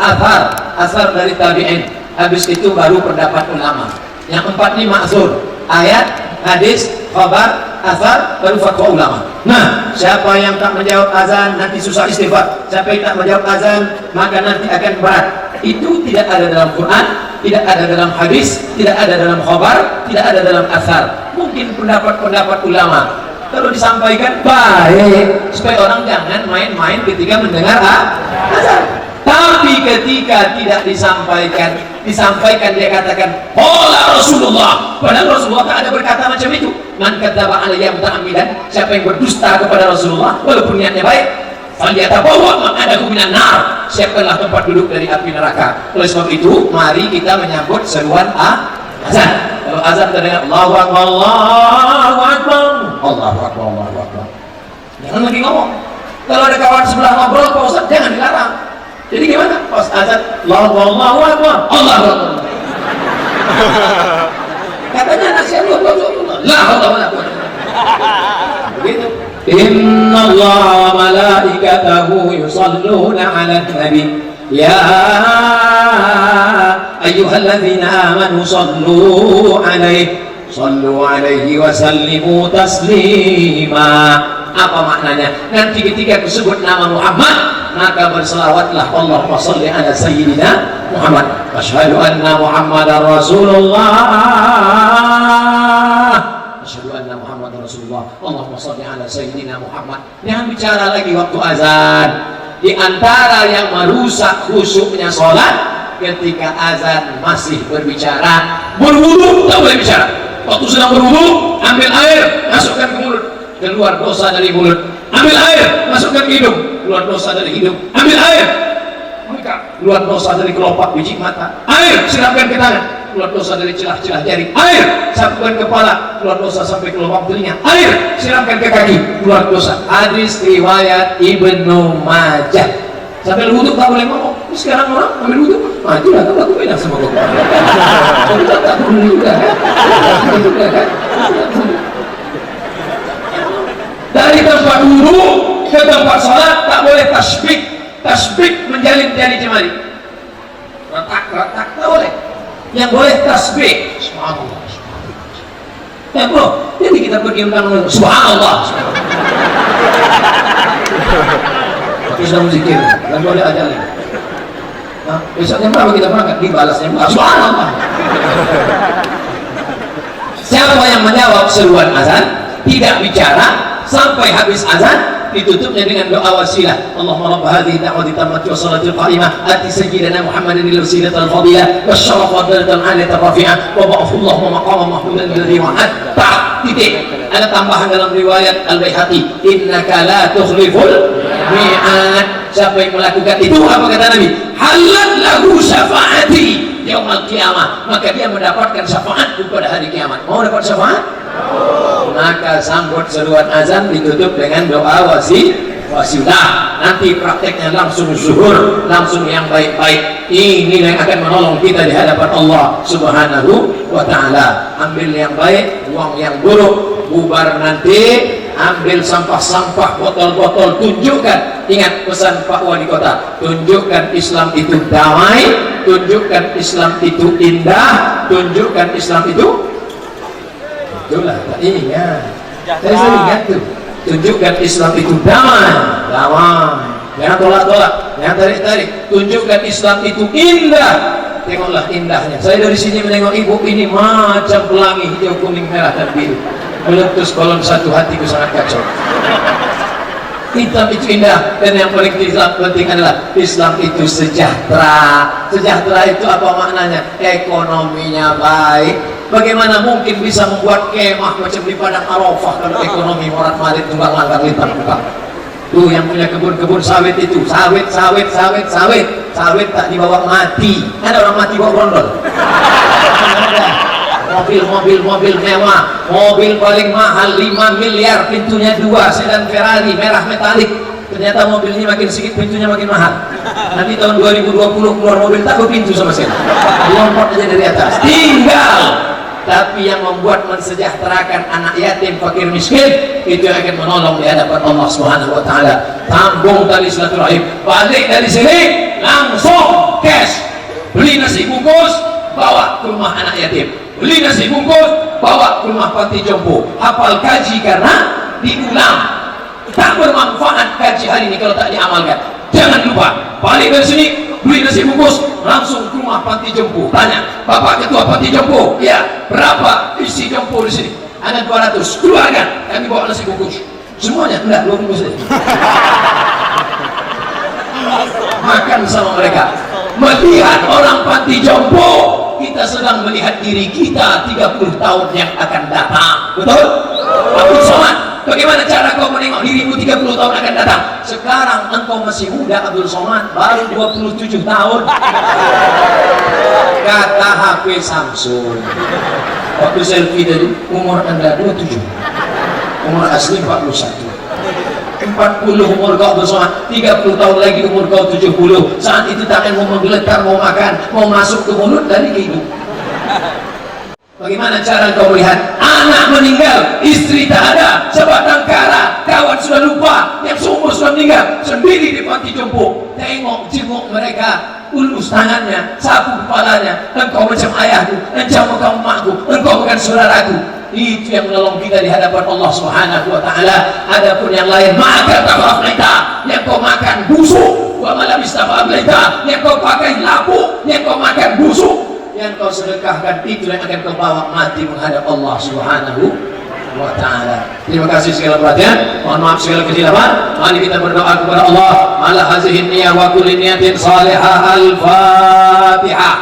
asar dari tabi'in, habis itu baru pendapat ulama. Yang empat ini ma'zur, ayat, hadis, khabar, asar, baru fatwa ulama. Nah, siapa yang tak menjawab azan nanti susah istighfar. Siapa yang tak menjawab azan maka nanti akan berat. Itu tidak ada dalam Quran, tidak ada dalam hadis, tidak ada dalam khabar, tidak ada dalam asar. Mungkin pendapat-pendapat ulama kalau disampaikan baik supaya orang jangan main-main ketika mendengar azan. Tapi ketika tidak disampaikan dia katakan qala Rasulullah, padahal Rasulullah tak ada berkata macam itu. Man kadzaba alayya muta'ammidan, siapa yang berdusta kepada Rasulullah walaupun niatnya baik, falyatabawwa maq'adahu minan nar, siapkanlah tempat duduk dari api neraka. Oleh sebab itu mari kita menyambut seruan azan. Kalau azan terdengar Allahu akbar, Allahu akbar, Allahu akbar, Allahu akbar, jangan lagi ngomong. Kalau ada kawan sebelah ngobrol, Pak Ustaz jangan dilarang. Jadi gimana? Pas azan Allahu akbar, Allahu akbar, katanya nasihat la haula wala quwwata begitu. Innallaha malaikatahu yusalluna 'alan nabi ya ayyuhalladzina amanu sallu 'alaihi wa sallimu taslima. Apa maknanya? Nanti ketika disebut nama Muhammad maka berselawatlah Allahumma shalli ala sayyidina Muhammad. Asyhadu anna Muhammadar Rasulullah. Asyhadu anna Muhammadar Rasulullah. Allahumma shalli ala sayyidina Muhammad. Jangan bicara lagi waktu azan. Di antara yang merusak khusyuknya sholat ketika azan masih berbicara. Berwudu tak boleh bicara. Waktu sedang berwudu ambil air masukkan ke mulut, keluar dosa dari mulut. Ambil air masukkan ke hidung, keluar dosa dari hidung. Ambil air keluar dosa dari kelopak biji mata. Air siramkan ke tangan, keluar dosa dari celah-celah jari. Air sapukan kepala, keluar dosa sampai ke lubang telinga. Air siramkan ke kaki, keluar dosa. Hadis riwayat Ibnu Majah. Sampai wudhu tak boleh ngomong. Sekarang orang ambil wudhu maju lah, aku beda sama kau. Kalau tak perlu juga kan. Dari tempat wudhu ke tempat sholat tak boleh tasbih menjalin jari jemari, retak tak boleh. Yang boleh tasbih subhanallah. Ya bro, jadi kita berdiam-diam subhanallah. Tapi sedang zikir, dan boleh ajalin. Nah, besoknya berapa kita berangkat? Dibalasnya subhanallah. Siapa yang menjawab seruan azan tidak bicara sampai habis azan, ditutupnya dengan doa wasilah. Allahumma rabb hadhihi da'wati tammati wa salatil qa'imah ati sayyidina Muhammadin al-wasilatal fadilah wasyaraf wa darajatal 'aliyatal rafi'ah wa ba'athullahu maqama mahmudan alladhi wa'ad. Titik. Ada tambahan dalam riwayat Al-Baihaqi, innaka la tukhliful mi'ad. Siapa yang melakukan itu, apa kata Nabi? Halal lahu syafaati yaumil qiyamah, maka dia mendapatkan syafaat pada hari kiamat. Mau dapat syafaat? Maka sambut seruan azan ditutup dengan doa wasilah. Nanti prakteknya langsung zuhur, langsung yang baik-baik. Ini yang akan menolong kita di hadapan Allah Subhanahu wa ta'ala. Ambil yang baik, buang yang buruk. Bubar nanti ambil sampah-sampah, botol-botol, tunjukkan. Ingat pesan Pak Wali Kota, tunjukkan Islam itu damai, tunjukkan Islam itu indah, tunjukkan Islam itu itulah tak ingat. Saya ingat tuh, tunjukkan Islam itu damai, jangan tolak-tolak, jangan tarik-tarik. Tunjukkan Islam itu indah, tengoklah indahnya. Saya dari sini menengok ibu ini macam pelangi hijau, kuning, merah dan biru, meletus kolom satu hatiku sangat kacau. Islam itu indah, dan yang paling penting adalah Islam itu sejahtera. Sejahtera itu apa maknanya? Ekonominya baik, Bagaimana mungkin bisa membuat kemah macam di Padang Arafah kalau ekonomi morat marit tunggang langgang lintar bukan? Tuh yang punya kebun-kebun sawit itu, sawit tak dibawa mati. Ada orang mati bawa brondol. Mobil mewah, mobil paling mahal 5 miliar, pintunya 2, sedan Ferrari merah metalik. Ternyata mobil ini makin sedikit pintunya makin mahal. Nanti tahun 2020 keluar mobil tak berpintu sama sekali, lompat aja dari atas tinggal. Tapi yang membuat mensejahterakan anak yatim, fakir, miskin, itu yang akan menolong di hadapan Allah Subhanahu wa taala. Tanggung tali silaturahim, balik dari sini langsung cash, beli nasi bungkus bawa ke rumah anak yatim, beli nasi bungkus bawa ke rumah panti jompo, hafal kaji karena diulang. Tak bermanfaat kaji hari ini kalau tak diamalkan. Jangan lupa balik dari sini, beli nasi bungkus, langsung ke rumah panti jompo, tanya Bapak Ketua Panti Jompo, ya berapa isi jompo di sini? Ada 200, keluarkan, kami bawa nasi bungkus semuanya. Enggak, 2 bungkus saja. Makan sama mereka. Melihat orang panti jompo, kita sedang melihat diri kita 30 tahun yang akan datang. Betul? Abdul Somad, bagaimana cara kau menengok dirimu 30 tahun akan datang? Sekarang engkau masih muda Abdul Somad, baru 27 tahun. Kata HP Samsung, waktu selfie tadi, umur anda 27, umur asli 41. 40 umur kau Abdul Somad, 30 tahun lagi umur kau 70. Saat itu tangan mau menggeletar, mau makan, mau masuk ke mulut dari hidung. Bagaimana cara kau melihat anak meninggal, istri tak ada, sebatang kara, kawan sudah lupa, yang seumur sudah meninggal, sendiri di panti jompo, tengok jenguk mereka, ulus tangannya, sapu kepalanya, engkau macam ayahku, engkau macam emakku, engkau bukan saudaraku. Itu yang menolong kita di hadapan Allah Subhanahu wa taala. Adapun yang lain, makan tafaflita, yang kau makan busuk, wa malam istafaflita, yang kau pakai lapuk, yang kau makan busuk, yang kau sedekahkan, itu yang akan kau bawa mati menghadap Allah Subhanahu wa ta'ala. Terima kasih segala perhatian, mohon maaf segala kesilapan. Mari kita berdoa kepada Allah. Ala hazihin niyah wa kulli niyatin salihah. Al-Fatihah.